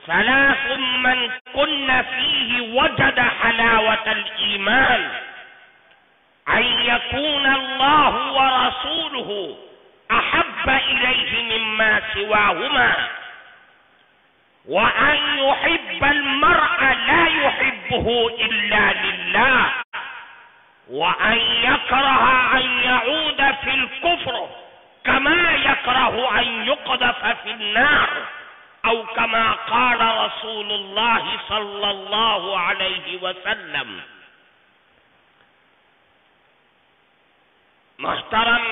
ثلاث من كن فيه وجد حلاوة الإيمان أن يكون الله ورسوله أحب إليه مما سواهما وأن يحب المرء لا يحبه إلا لله وأن يكره أن يعود في الكفر كما يكره أن يقذف في النار أو كما قال رسول الله صلى الله عليه وسلم. محترم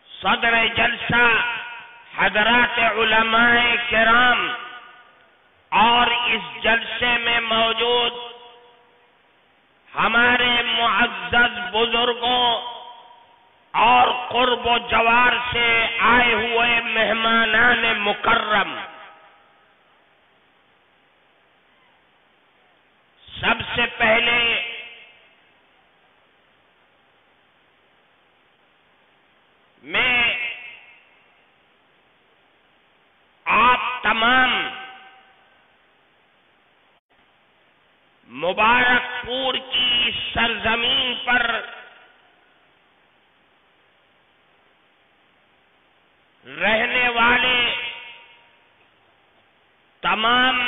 صدر جلسہ، حضرات علماء کرام اور اس جلسے میں موجود ہمارے معزز بزرگوں اور قرب و جوار سے آئے ہوئے مہمانان مکرم، سب سے پہلے میں آپ تمام مبارک پور کی سرزمین پر رہنے والے تمام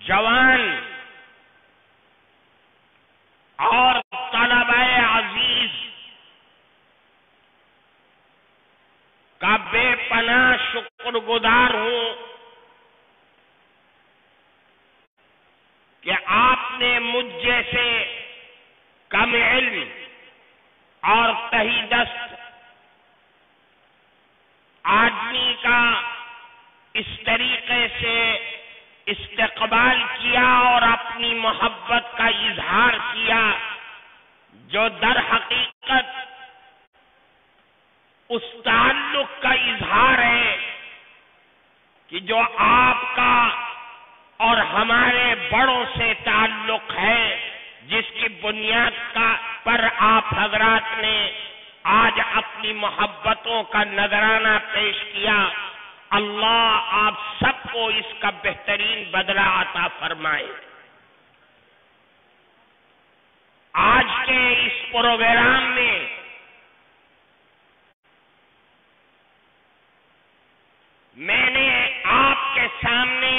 جوان اور طلباء عزیز کا بے پناہ شکر گزار ہوں کہ آپ نے مجھ جیسے کم علم اور تہی دست آدمی کا اس طریقے سے استقبال کیا اور اپنی محبت کا اظہار کیا، جو در حقیقت اس تعلق کا اظہار ہے کہ جو آپ کا اور ہمارے بڑوں سے تعلق ہے، جس کی بنیاد پر آپ حضرات نے آج اپنی محبتوں کا نذرانہ پیش کیا۔ اللہ آپ سب کو اس کا بہترین بدلہ عطا فرمائے۔ آج کے اس پروگرام میں میں نے آپ کے سامنے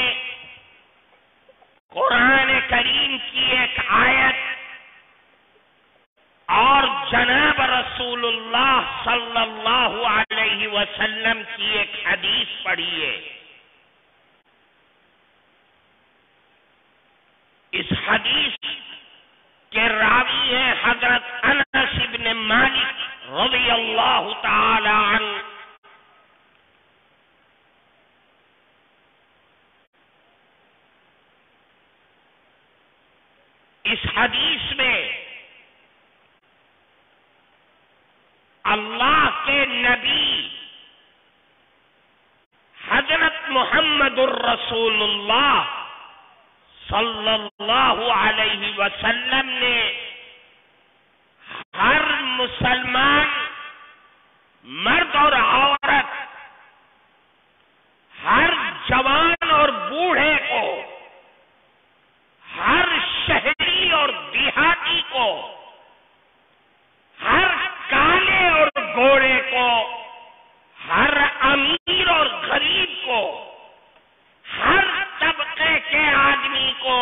قرآن کریم کی ایک آیت اور جناب رسول اللہ صلی اللہ علیہ وسلم کی ایک حدیث پڑھی ہے۔ اس حدیث کے راوی ہیں حضرت انس بن مالک رضی اللہ تعالی عنہ۔ اس حدیث میں اللہ کے نبی حضرت محمد الرسول اللہ صلی اللہ علیہ وسلم نے ہر مسلمان مرد اور عورت، ہر جوان اور بوڑھے کو، ہر شہری اور دیہاتی کو، ہر کالے اور گورے کو، ہر امیر اور غریب کو، ہر طبقے کے آدمی کو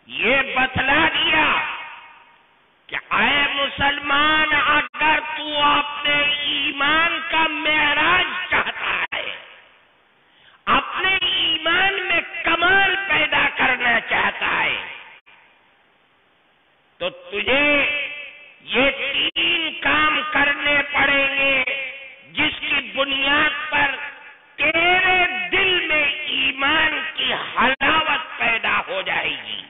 یہ بتلا دیا کہ اے مسلمان، اگر تو اپنے ایمان کا معراج چاہتا ہے، اپنے ایمان میں کمال پیدا کرنا چاہتا ہے، تو تجھے یہ 3 کام کرنے پڑیں گے جس کی بنیاد پر تیرے دل میں ایمان کی حلاوت پیدا ہو جائے گی۔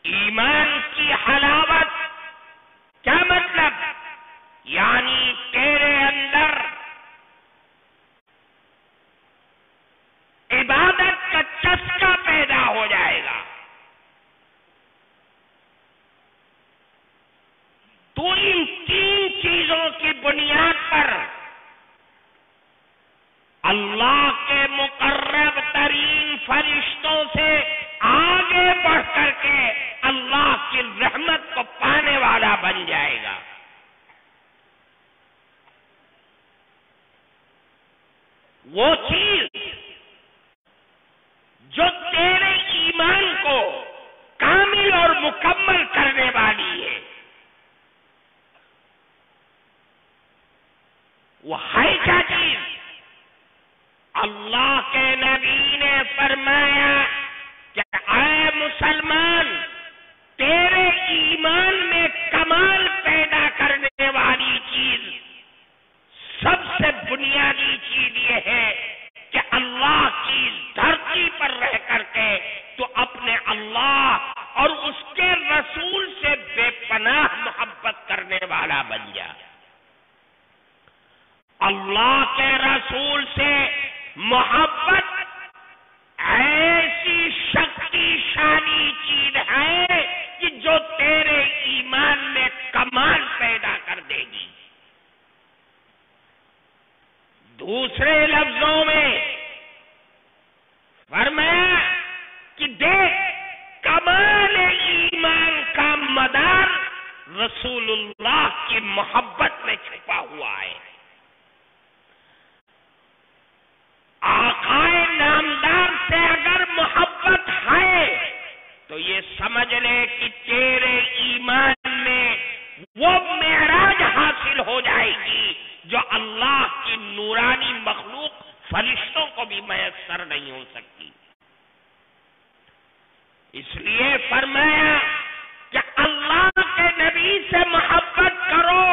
ایمان کی حلاوت کیا مطلب؟ یعنی تیرے اندر عبادت کا چسکا پیدا ہو جائے گا، تو ان 3 چیزوں کی بنیاد پر اللہ کے مقرب ترین فرشتوں سے آگے بڑھ کر کے اللہ کی رحمت کو پانے والا بن جائے گا۔ وہ چیز جو تیرے ایمان کو کامل اور مکمل کرنے والی ہے، وہ ہے کیا چیز؟ اللہ کے نبی نے فرمایا کہ اے مسلمان، تیرے ایمان میں کمال پیدا کرنے والی چیز، سب سے بنیادی چیز یہ ہے کہ اللہ کی دھرتی پر رہ کر کے تو اپنے اللہ اور اس کے رسول سے بے پناہ محبت کرنے والا بن جا۔ اللہ کے رسول سے محبت ایسی شکتیشالی چیز ہے کہ جو تیرے ایمان میں کمال پیدا کر دے گی۔ دوسرے لفظوں میں فرمایا کہ دیکھ، کمال ایمان کا مدار رسول اللہ کی محبت میں چھپا ہوا ہے۔ آقائے نامدار سے اگر محبت ہے تو یہ سمجھ لے کہ تیرے ایمان میں وہ معراج حاصل ہو جائے گی جو اللہ کی نورانی مخلوق فرشتوں کو بھی میسر نہیں ہو سکتی۔ اس لیے فرمایا کہ اللہ کے نبی سے محبت کرو،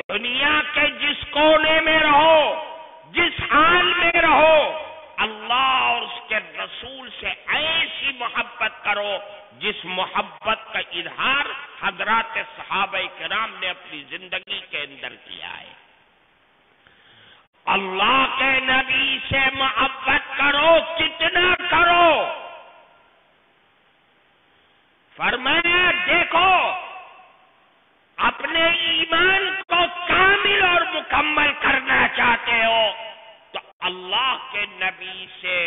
دنیا کے جس کونے میں رہو، جس حال میں رہو، اللہ اور اس کے رسول سے ایسی محبت کرو جس محبت کا اظہار حضرات صحابہ کرام نے اپنی زندگی کے اندر کیا ہے۔ اللہ کے نبی سے محبت کرو، کتنا کرو؟ فرمایا دیکھو، اپنے ایمان کو کامل اور مکمل کرنا چاہتے ہو تو اللہ کے نبی سے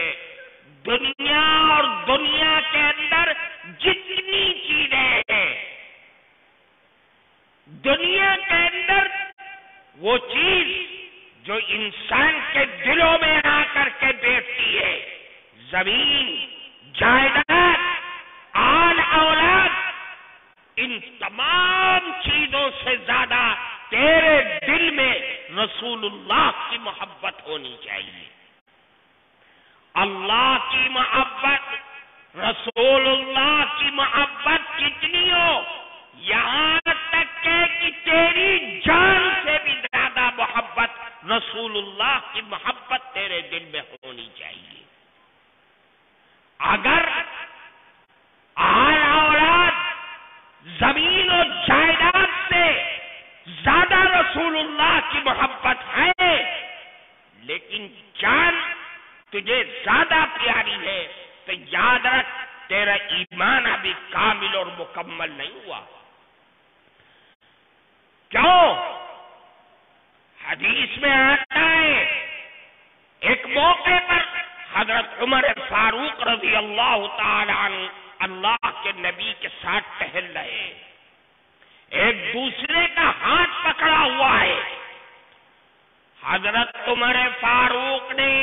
دنیا اور دنیا کے اندر جتنی چیزیں ہیں، دنیا کے اندر وہ چیز جو انسان کے دلوں میں آ کر کے بیٹھتی ہے، زمین، جائیداد، آل اولاد، ان تمام چیزوں سے زیادہ تیرے دل میں رسول اللہ کی محبت ہونی چاہیے۔ اللہ کی محبت، رسول اللہ کی محبت کتنی ہو؟ یہاں تک کہ تیری جان سے بھی زیادہ محبت رسول اللہ کی محبت تیرے دل میں ہونی چاہیے۔ اگر آل اولاد، زمین و جائیداد سے زیادہ رسول اللہ کی محبت ہے، لیکن جان تجھے زیادہ پیاری ہے، تو یاد رکھ تیرا ایمان ابھی کامل اور مکمل نہیں ہوا۔ کیوں؟ حدیث میں آتا ہے، ایک موقع پر حضرت عمر فاروق رضی اللہ تعالی عنہ اللہ کے نبی کے ساتھ ٹہل رہے، ایک دوسرے کا ہاتھ پکڑا ہوا ہے۔ حضرت عمر فاروق نے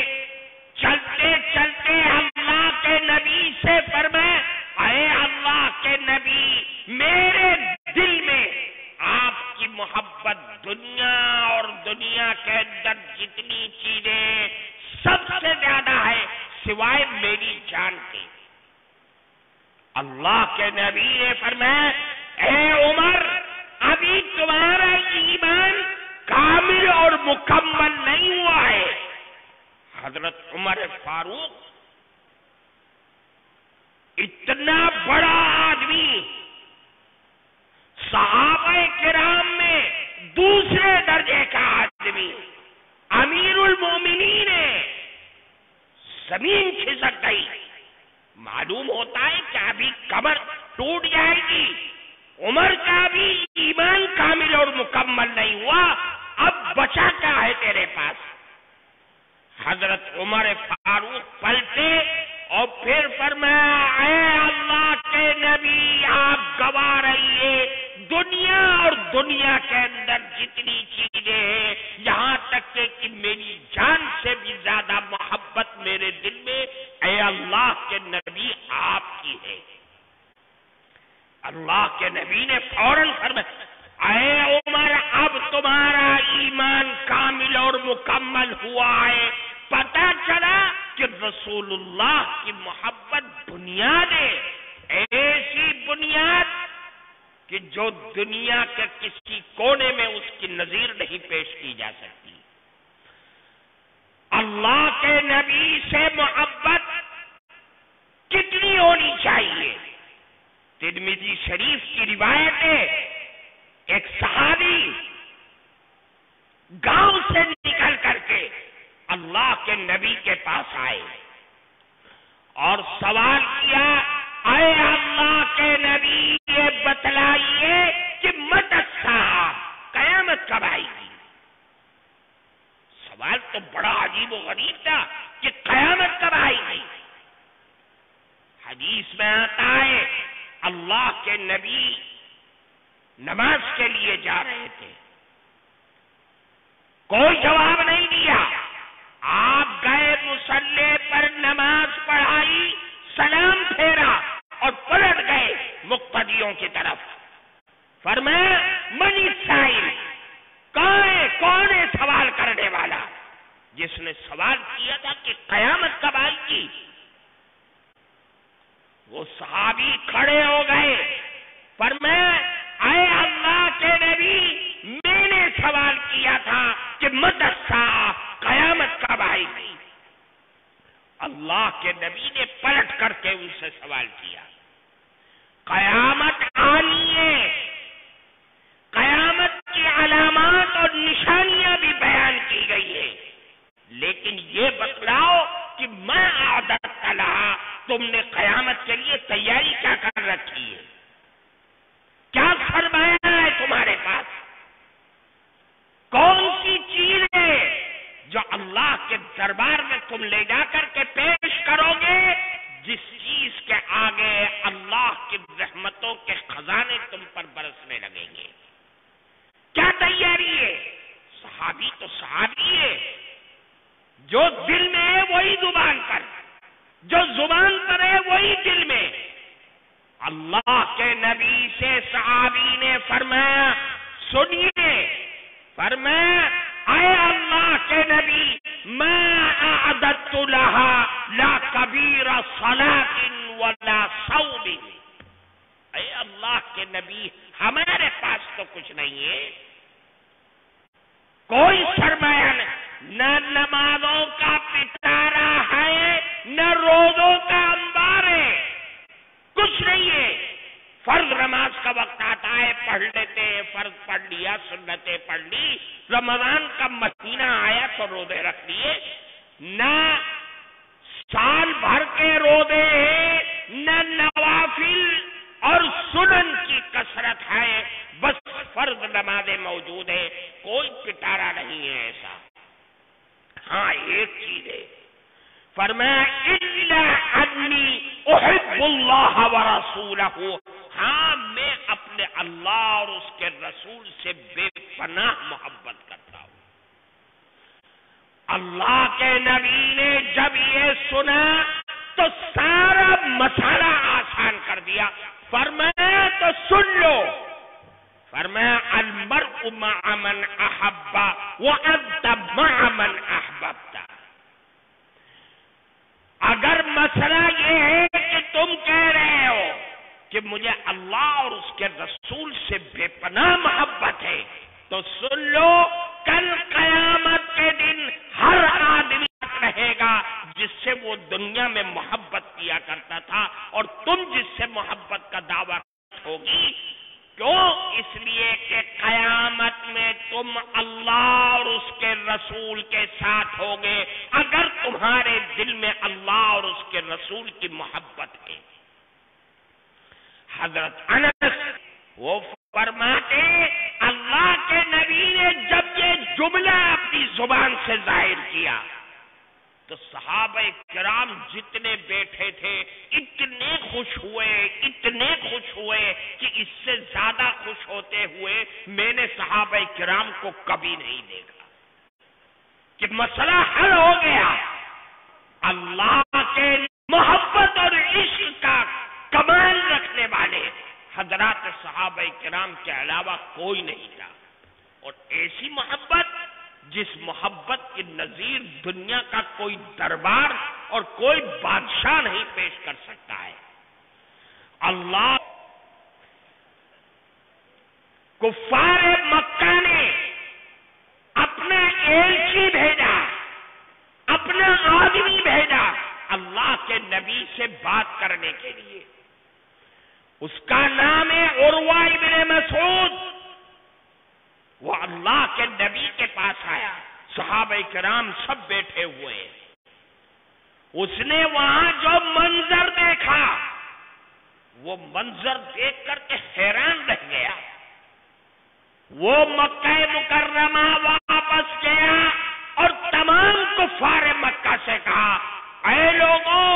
چلتے چلتے اللہ کے نبی سے فرمایا، اے اللہ کے نبی، میرے دل میں آپ کی محبت دنیا اور دنیا کے اندر جتنی چیزیں سب سے زیادہ ہے سوائے میری جان کے۔ اللہ کے نبی نے فرمایا، اے عمر، ابھی تمہارا ایمان کامل اور مکمل نہیں ہوا ہے۔ حضرت عمر فاروق اتنا بڑا آدمی، صحابہ کرام میں دوسرے درجے کا آدمی، امیر المومنین ہے، زمین کھسک گئی۔ معلوم ہوتا ہے کہ ابھی کمر ٹوٹ جائے گی، عمر کا بھی ایمان کامل اور مکمل نہیں ہوا، اب بچا کیا ہے تیرے پاس؟ حضرت عمر فاروق پلٹے اور پھر فرمایا اے اللہ کے نبی آپ گواہ رہیے دنیا اور دنیا کے اندر جتنی چیزیں ہیں یہاں تک کہ میری جان سے بھی زیادہ محبت میرے دل میں اے اللہ کے نبی آپ کی ہے۔ اللہ کے نبی نے فوراً فرمایا اے عمر اب تمہارا ایمان کامل اور مکمل ہوا ہے، پتہ چلا کہ رسول اللہ کی محبت بنیاد ہے، ایسی بنیاد کہ جو دنیا کے کسی کونے میں اس کی نظیر نہیں پیش کی جا سکتی۔ اللہ کے نبی سے محبت کتنی ہونی چاہیے؟ ترمذی شریف کی روایت ہے، ایک صحابی گاؤں سے نکل کر کے اللہ کے نبی کے پاس آئے اور سوال کیا اے اللہ کے نبی یہ بتلائیے کہ متى الساعہ قیامت کب آئے گی؟ سوال تو بڑا عجیب و غریب تھا کہ قیامت کب آئے گی؟ حدیث میں آتا ہے اللہ کے نبی نماز کے لیے جا رہے تھے، کوئی جواب نہیں دیا، آپ گئے مصلی پر نماز پڑھائی، سلام پھیرا اور پلٹ گئے مقتدیوں کی طرف۔ فرمایا من السائل، کون ہے سوال کرنے والا؟ جس نے سوال کیا تھا کہ قیامت کب آئے گی۔ وہ صحابی کھڑے ہو گئے، فرمایا اے اللہ کے نبی میں نے سوال کیا تھا کہ متى الساعہ قیامت کب آئے گی؟ اللہ کے نبی نے پلٹ کر کے ان سے سوال کیا، قیامت آنی ہے، قیامت کی علامات اور نشانیاں بھی بیان کی گئی ہے، لیکن یہ بتلاؤ کہ میں اعددت لہا، تم نے قیامت کے لیے تیاری کیا کر رکھی ہے؟ کیا سرمایہ ہے تمہارے پاس؟ کون سی چیز ہے جو اللہ کے دربار میں تم لے جا کر کے پیش کرو گے، جس چیز کے آگے اللہ کی رحمتوں کے خزانے تم پر برسنے لگیں گے؟ کیا تیاری ہے؟ صحابی تو صحابی ہے، جو دل میں ہے وہی زبان پر، جو زبان پر ہے وہی دل میں۔ اللہ کے نبی سے صحابی نے فرمایا سنیے، فرمایا اے اللہ کے نبی ما اعددت لها لا کبیر صلاة ولا صوم، اے اللہ کے نبی ہمارے پاس تو کچھ نہیں ہے، کوئی سرمایہ نہیں، نہ نمازوں کا پٹارا ہے نہ روزوں کا انبار ہے، کچھ نہیں ہے۔ فرض نماز کا وقت آتا ہے پڑھ لیتے ہیں، فرض پڑھ لیا، سنتیں پڑھ لی، رمضان کا مہینہ آیا تو روزے رکھ لیے، نہ سال بھر کے روزے ہیں نہ نوافل اور سنن کی کثرت ہے، بس فرض نمازیں موجود ہیں، کوئی پٹارا نہیں ہے ایسا۔ ہاں ایک چیز ہے، فرمایا الا انی احب اللہ ورسولہ، ہاں میں اپنے اللہ اور اس کے رسول سے بے پناہ محبت کرتا ہوں۔ اللہ کے نبی نے جب یہ سنا تو سارا مسئلہ آسان کر دیا، فرمایا تو سن لو، فرمایا المرء مع من احب وانت مع من احببت، اگر مسئلہ یہ ہے کہ تم کہہ رہے ہو کہ مجھے اللہ اور اس کے رسول سے بے پناہ محبت ہے، تو سن لو کل قیامت کے دن ہر آدمی رہے گا جس سے وہ دنیا میں محبت کیا کرتا تھا، اور تم جس سے محبت کا دعویٰ ہوگی، کیوں؟ اس لیے کہ قیامت میں تم اللہ اور اس کے رسول کے ساتھ ہوگے اگر تمہارے دل میں اللہ اور اس کے رسول کی محبت ہے۔ حضرت انس وہ فرماتے اللہ کے نبی نے جب یہ جملہ اپنی زبان سے ظاہر کیا، تو صحابہ کرام جتنے بیٹھے تھے اتنے خوش ہوئے کہ اس سے زیادہ خوش ہوتے ہوئے میں نے صحابہ کرام کو کبھی نہیں دیکھا کہ مسئلہ حل ہو گیا. اللہ کے محبت اور عشق کا کمال رکھنے والے حضرات صحابہ کرام کے علاوہ کوئی نہیں تھا. اور ایسی محبت جس محبت کی نظیر دنیا کا کوئی دربار اور کوئی بادشاہ نہیں پیش کر سکتا ہے. اللہ کفار مکہ نے اپنا ایلچی بھیجا، اپنا آدمی بھیجا اللہ کے نبی سے بات کرنے کے لیے. اس کا نام ہے عروہ ابن مسعود. وہ اللہ کے نبی کے پاس آیا، صحابہ کرام سب بیٹھے ہوئے. اس نے وہاں جو منظر دیکھا وہ منظر دیکھ کر کے حیران رہ گیا. وہ مکہ مکرمہ واپس گیا اور تمام کفار مکہ سے کہا، اے لوگوں،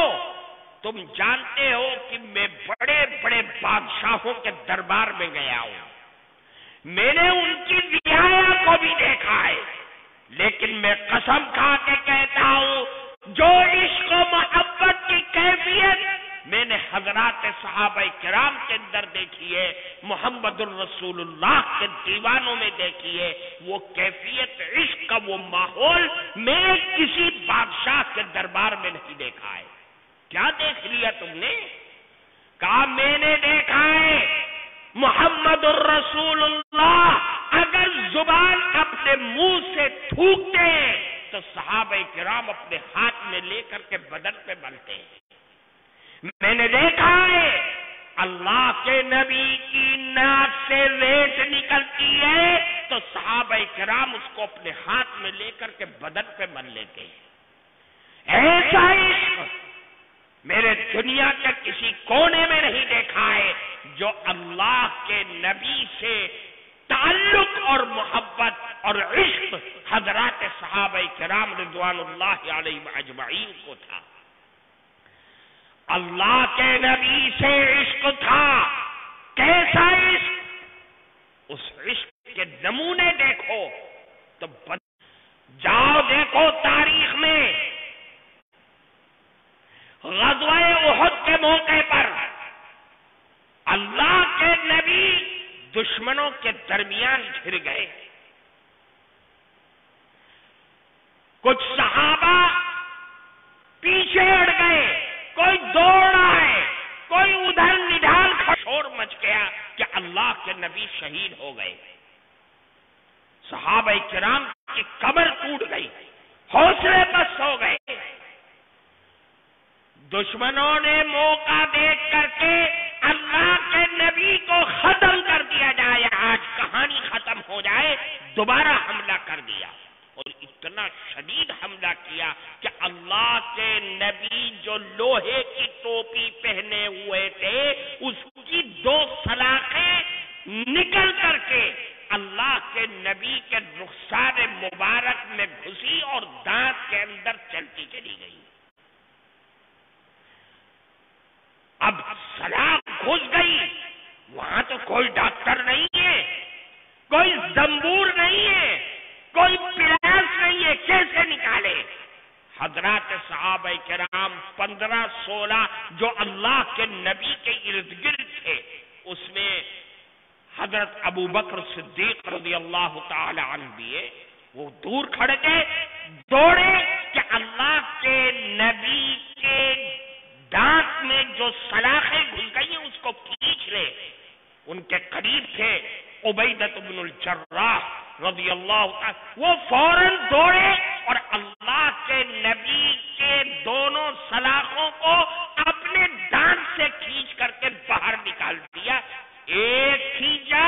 تم جانتے ہو کہ میں بڑے بڑے بادشاہوں کے دربار میں گیا ہوں، میں نے ان کی رعایا کو بھی دیکھا ہے، لیکن میں قسم کھا کے کہتا ہوں جو عشق و محبت کی کیفیت میں نے حضرات صحابہ کرام کے اندر دیکھی ہے، محمد الرسول اللہ کے دیوانوں میں دیکھی ہے، وہ کیفیت عشق کا وہ ماحول میں کسی بادشاہ کے دربار میں نہیں دیکھا ہے. کیا دیکھ لیا تم نے؟ کہا میں نے دیکھا ہے محمد الرسول اللہ اگر زبان اپنے منہ سے تھوکتے تو صحابہ کرام اپنے ہاتھ میں لے کر کے بدن پہ ملتے ہیں. میں نے دیکھا ہے اللہ کے نبی کی ناک سے ریت نکلتی ہے تو صحابہ کرام اس کو اپنے ہاتھ میں لے کر کے بدن پہ مل لیتے ہیں. ایسا عشق میرے دنیا کے کسی کونے میں نہیں دیکھا ہے جو اللہ کے نبی سے تعلق اور محبت اور عشق حضرات صحابہ کرام رضوان اللہ علیہم اجمعین کو تھا. اللہ کے نبی سے عشق تھا. کیسا عشق؟ اس عشق کے نمونے دیکھو تو جاؤ دیکھو تاریخ میں غزوہ احد کے موقع پر اللہ کے نبی دشمنوں کے درمیان گھر گئے. کچھ صحابہ پیچھے ہٹ گئے، کوئی دوڑ رہا ہے، کوئی ادھر نڈال شور مچ گیا کہ اللہ کے نبی شہید ہو گئے. صحابہ کرام کی کمر ٹوٹ گئی، حوصلے پست ہو گئے. دشمنوں نے موقع دیکھ کر کے اللہ کے نبی کو ختم کر دیا جائے، آج کہانی ختم ہو جائے، دوبارہ حملہ کر دیا. اور اتنا شدید حملہ کیا کہ اللہ کے نبی جو لوہے کی ٹوپی پہنے ہوئے تھے اس کی 2 سلاخیں نکل کر کے اللہ کے نبی کے رخسار مبارک میں گھسی اور دانت کے اندر چلتی چلی گئی. اب سلاخ گھس گئی، وہاں تو کوئی ڈاکٹر نہیں ہے، کوئی زنبور نہیں ہے، کوئی پلاس نہیں ہے، کیسے نکالے؟ حضرات صحابہ کرام 15-16 جو اللہ کے نبی کے ارد گرد تھے، اس میں حضرت ابو بکر صدیق رضی اللہ تعالی عنہ بھی ہے، وہ دور کھڑے تھے، دوڑے کہ اللہ کے نبی کے دانت میں جو سلاخیں گھس گئی ہیں اس کو کھینچ لے. ان کے قریب تھے عبیدہ بن الجراح رضی اللہ عنہ، وہ فوراً دوڑے اور اللہ کے نبی کے دونوں سلاخوں کو اپنے دانت سے کھینچ کر کے باہر نکال دیا. ایک کھینچا،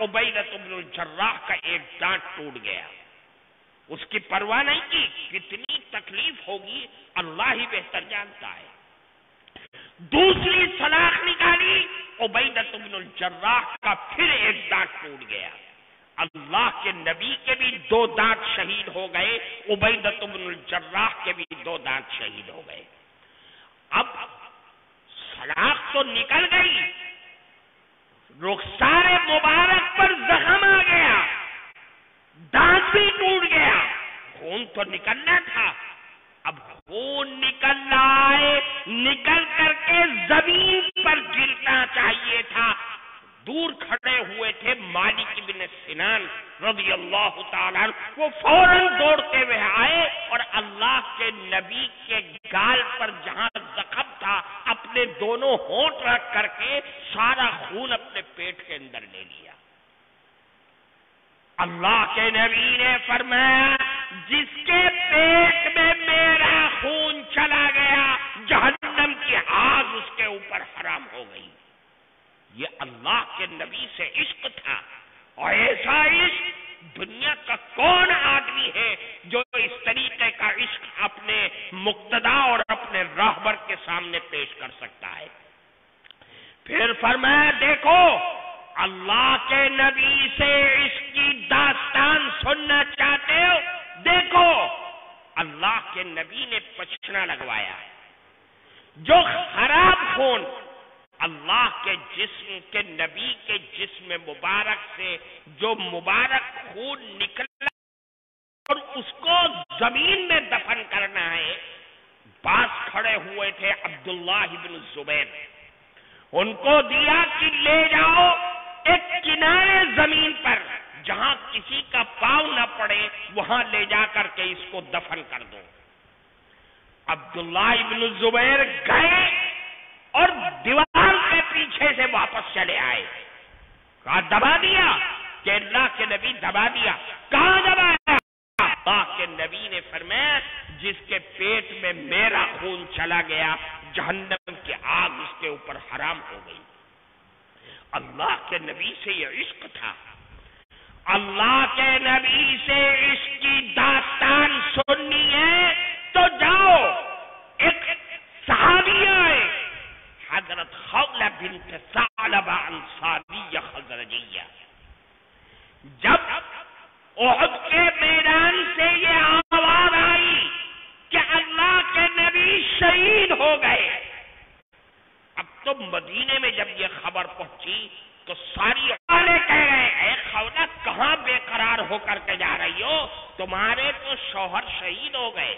عبیدہ بن الجراح کا ایک دانت ٹوٹ گیا. اس کی پرواہ نہیں کی، کتنی تکلیف ہوگی اللہ ہی بہتر جانتا ہے. دوسری سلاخ نکالی، عبیدہ بن الجراح کا پھر ایک دانت ٹوٹ گیا. اللہ کے نبی کے بھی 2 دانت شہید ہو گئے، عبیدہ بن الجراح کے بھی 2 دانت شہید ہو گئے۔ اب سلاخ تو نکل گئی، رخسار مبارک پر زخم آ گیا، دانت بھی ٹوٹ گیا، خون تو نکلنا تھا۔ اب خون نکل رہا ہے، نکل کر کے زمین پر گرنا چاہیے تھا۔ دور کھڑے ہوئے تھے مالک بن سنان رضی اللہ تعالیٰ عنہ، وہ فوراً دوڑتے ہوئے آئے اور اللہ کے نبی کے گال پر جہاں زخم تھا اپنے دونوں ہونٹ رکھ کر کے سارا خون اپنے پیٹ کے اندر لے لیا۔ اللہ کے نبی نے فرمایا جس کے پیٹ میں میرا خون چلا گیا جہنم کی آگ اس کے اوپر حرام ہو گئی۔ یہ اللہ کے نبی سے عشق تھا، اور ایسا عشق دنیا کا کون آدمی ہے جو اس طریقے کا عشق اپنے مقتدا اور اپنے راہبر کے سامنے پیش کر سکتا ہے۔ پھر فرمایا دیکھو اللہ کے نبی سے عشق کی داستان سننا چاہتے ہو، دیکھو اللہ کے نبی نے پچھنا لگوایا ہے۔ جو خراب خون اللہ کے جسم کے نبی کے جسم مبارک سے جو مبارک خون نکلا اور اس کو زمین میں دفن کرنا ہے، پاس کھڑے ہوئے تھے عبداللہ بن زبیر، ان کو دیا کہ لے جاؤ ایک کنارے زمین پر جہاں کسی کا پاؤں نہ پڑے وہاں لے جا کر کے اس کو دفن کر دو۔ عبداللہ بن زبیر گئے اور دیوار کے پیچھے سے واپس چلے آئے، کہا دبا دیا کہ اللہ کے نبی دبا دیا، کہاں دبایا؟ اللہ کے نبی نے فرمایا جس کے پیٹ میں میرا خون چلا گیا جہنم کی آگ اس کے اوپر حرام ہو گئی۔ اللہ کے نبی سے یہ عشق تھا۔ اللہ کے نبی سے عشق کی داستان سننی ہے تو جاؤ، ایک صحابیہ ہے حضرت خولہ بنت ثعلبہ انصاریہ خزرجیہ، جب احد کے میدان سے یہ آواز آئی کہ اللہ کے نبی شہید ہو گئے، اب تو مدینے میں جب یہ خبر پہنچی تو ساری والے کہہ رہے اے خولہ کہاں بے قرار ہو کر کے جا رہی ہو، تمہارے تو شوہر شہید ہو گئے۔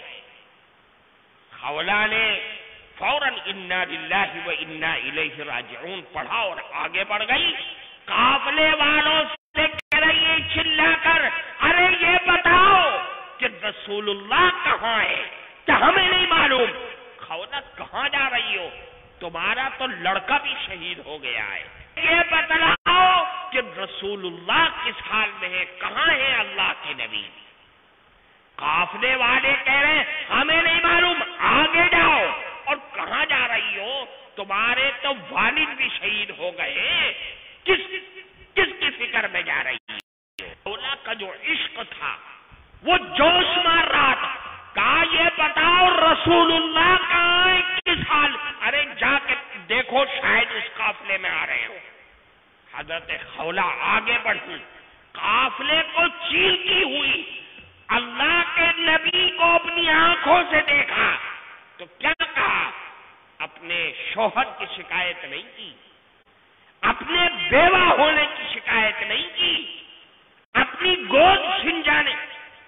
خولہ نے فوراً انا للہ و انا الیہ راجعون پڑھا اور آگے بڑھ گئی، قافلے والوں سے کہہ رہی ہے چلا کر ارے یہ بتاؤ کہ رسول اللہ کہاں ہے، کہ ہمیں نہیں معلوم۔ خولہ کہاں جا رہی ہو، تمہارا تو لڑکا بھی شہید ہو گیا ہے، یہ بتلاؤ کہ رسول اللہ کس حال میں ہے، کہاں ہے اللہ کے نبی؟ قافلے والے کہہ رہے ہیں ہمیں نہیں معلوم، آگے جاؤ۔ اور کہاں جا رہی ہو، تمہارے تو والد بھی شہید ہو گئے، کس کی فکر میں جا رہی ہے؟ خولہ کا جو عشق تھا وہ جوش مار رہا تھا، کہا یہ بتاؤ رسول اللہ کہاں ہے، کس حال؟ ارے جا کے دیکھو شاید اس قافلے میں آ رہے ہو۔ حضرت خولہ آگے بڑھی، قافلے کو چیرتی ہوئی اللہ کے نبی کو اپنی آنکھوں سے دیکھا تو کیا کہا؟ اپنے شوہر کی شکایت نہیں کی، اپنے بیوہ ہونے کی شکایت نہیں کی، اپنی گود سنجانے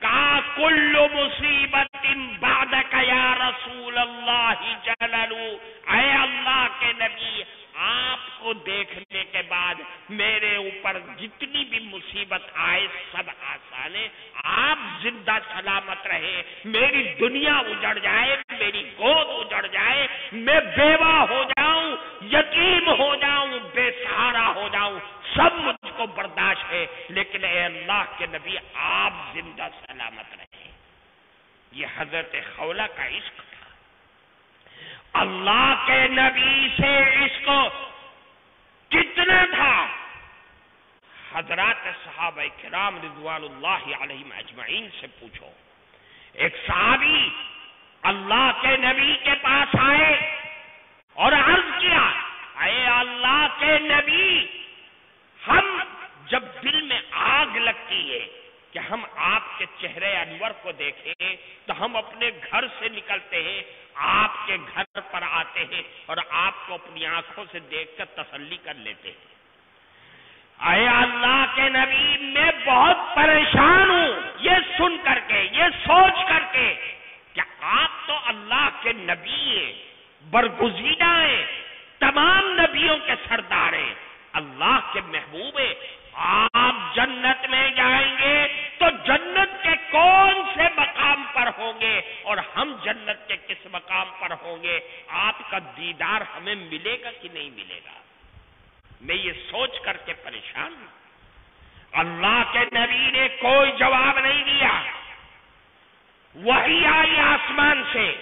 کہا کل مصیبت بعدک یا رسول اللہ جللو، اے اللہ کے نبی آپ کو دیکھنے کے بعد میرے اوپر جتنی بھی مصیبت آئے سب آسان ہے، آپ زندہ سلامت رہے، میری دنیا اجڑ جائے، میری گود اجڑ جائے، میں بیوہ ہو جاؤں، یتیم ہو جاؤں، بے سہارا ہو جاؤں، سب مجھ کو برداشت ہے، لیکن اے اللہ کے نبی آپ زندہ سلامت رہے۔ یہ حضرت خولہ کا عشق تھا۔ اللہ کے نبی سے عشق کتنا تھا؟ حضرات صحابہ کرام رضوان اللہ علیہم اجمعین سے پوچھو۔ ایک صحابی اللہ کے نبی کے پاس آئے اور عرض کیا اے اللہ کے نبی، ہم جب دل میں آگ لگتی کرتی ہے کہ ہم آپ کے چہرے انور کو دیکھیں تو ہم اپنے گھر سے نکلتے ہیں، آپ کے گھر پر آتے ہیں اور آپ کو اپنی آنکھوں سے دیکھ کر تسلی کر لیتے ہیں۔ اے اللہ کے نبی، میں بہت پریشان ہوں یہ سن کر کے، یہ سوچ کر کے کہ آپ تو اللہ کے نبی ہیں، برگزیدہ ہیں، تمام نبیوں کے سردار ہیں، اللہ کے محبوب ہیں، آپ جنت میں جائیں گے تو جنت کے کون سے مقام پر ہوں گے اور ہم جنت کے کس مقام پر ہوں گے؟ آپ کا دیدار ہمیں ملے گا کہ نہیں ملے گا؟ میں یہ سوچ کر کے پریشان ہوں۔ اللہ کے نبی نے کوئی جواب نہیں دیا۔ وحی آئی آسمان سے،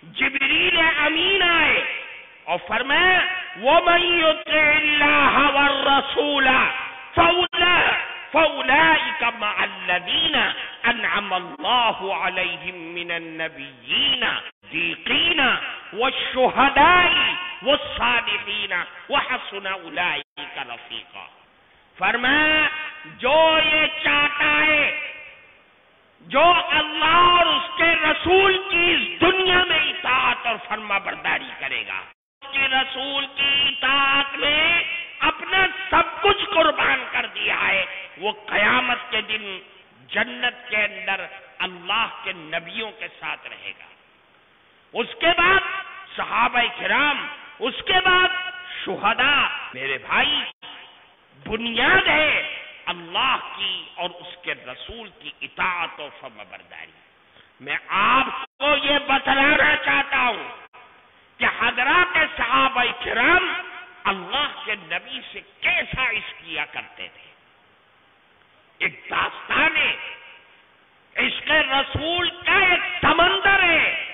جبریل امین آئے اور فرمایا وَمَن يُطِعِ اللَّهَ وَالرَّسُولَ فَأُولَئِكَ مَعَ الَّذِينَ أَنْعَمَ اللَّهُ عَلَيْهِم مِّنَ النَّبِيِّينَ وَالصِّدِّيقِينَ وَالشُّهَدَاءِ وَالصَّالِحِينَ وَحَسُنَ أُولَئِكَ رَفِيقًا۔ فرمایا جو یہ چاہتا ہے، جو اللہ اور اس کے رسول کی اس دنیا میں اطاعت اور فرما برداری کرے گا، اس کے رسول کی اطاعت میں اپنا سب کچھ قربان کر دیا ہے، وہ قیامت کے دن جنت کے اندر اللہ کے نبیوں کے ساتھ رہے گا۔ اس کے بعد صحابہ کرام، اس کے بعد شہداء۔ میرے بھائی، بنیاد ہے اللہ کی اور اس کے رسول کی اطاعت و فرما برداری۔ میں آپ کو یہ بتلانا چاہتا ہوں کہ حضرات صحابہ کرام اللہ کے نبی سے کیسا عشق کیا کرتے تھے۔ ایک داستان ہے، عشق رسول کا ایک سمندر ہے،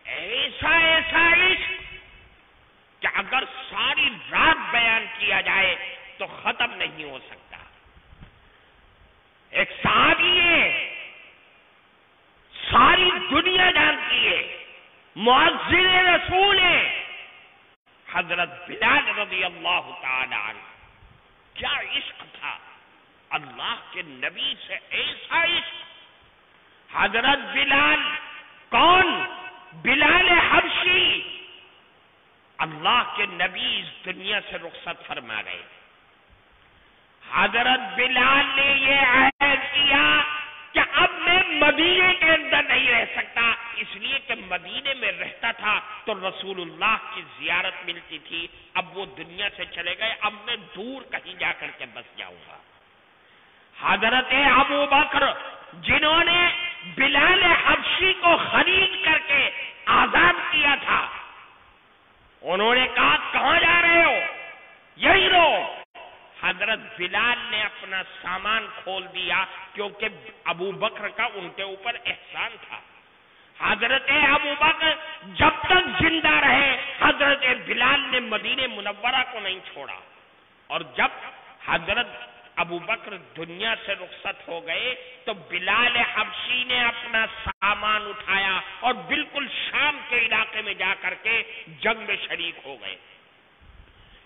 ایسا عشق کہ اگر ساری رات بیان کیا جائے تو ختم نہیں ہو سکتا۔ ایک صحابی ہے، ساری دنیا جانتی ہے، مؤذن رسول ہے، حضرت بلال رضی اللہ تعالی عنہ۔ کیا عشق تھا اللہ کے نبی سے، ایسا عشق۔ حضرت بلال کون؟ بلال حبشی۔ اللہ کے نبی اس دنیا سے رخصت فرما گئے۔ حضرت بلال نے یہ عہد کیا کہ اب میں مدینے کے اندر نہیں رہ سکتا، اس لیے کہ مدینے میں رہتا تھا تو رسول اللہ کی زیارت ملتی تھی، اب وہ دنیا سے چلے گئے، اب میں دور کہیں جا کر کے بس جاؤں گا۔ حضرت ابو بکر، جنہوں نے بلال حبشی کو خرید کر کے آزاد کیا تھا، انہوں نے کہا کہاں جا رہے ہو؟ یہی رہو۔ حضرت بلال نے اپنا سامان کھول دیا کیونکہ ابو بکر کا ان کے اوپر احسان تھا۔ حضرت ابو بکر جب تک زندہ رہے، حضرت بلال نے مدینہ منورہ کو نہیں چھوڑا، اور جب حضرت ابو بکر دنیا سے رخصت ہو گئے تو بلال حبشی نے اپنا سامان اٹھایا اور بالکل شام کے علاقے میں جا کر کے جنگ میں شریک ہو گئے۔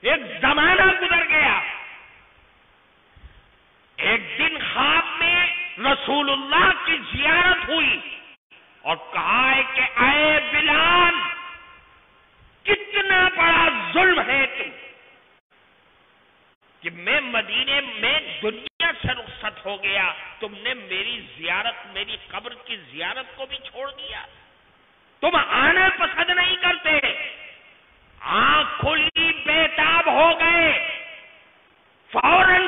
ایک زمانہ گزر گیا، ایک دن خواب میں رسول اللہ کی زیارت ہوئی اور کہا ہے کہ اے بلال، کتنا بڑا ظلم ہے تم کہ میں مدینے میں دنیا سے رخصت ہو گیا، تم نے میری زیارت، میری قبر کی زیارت کو بھی چھوڑ دیا، تم آنا پسند نہیں کرتے۔ آنکھ کھلی، بےتاب ہو گئے، فوراً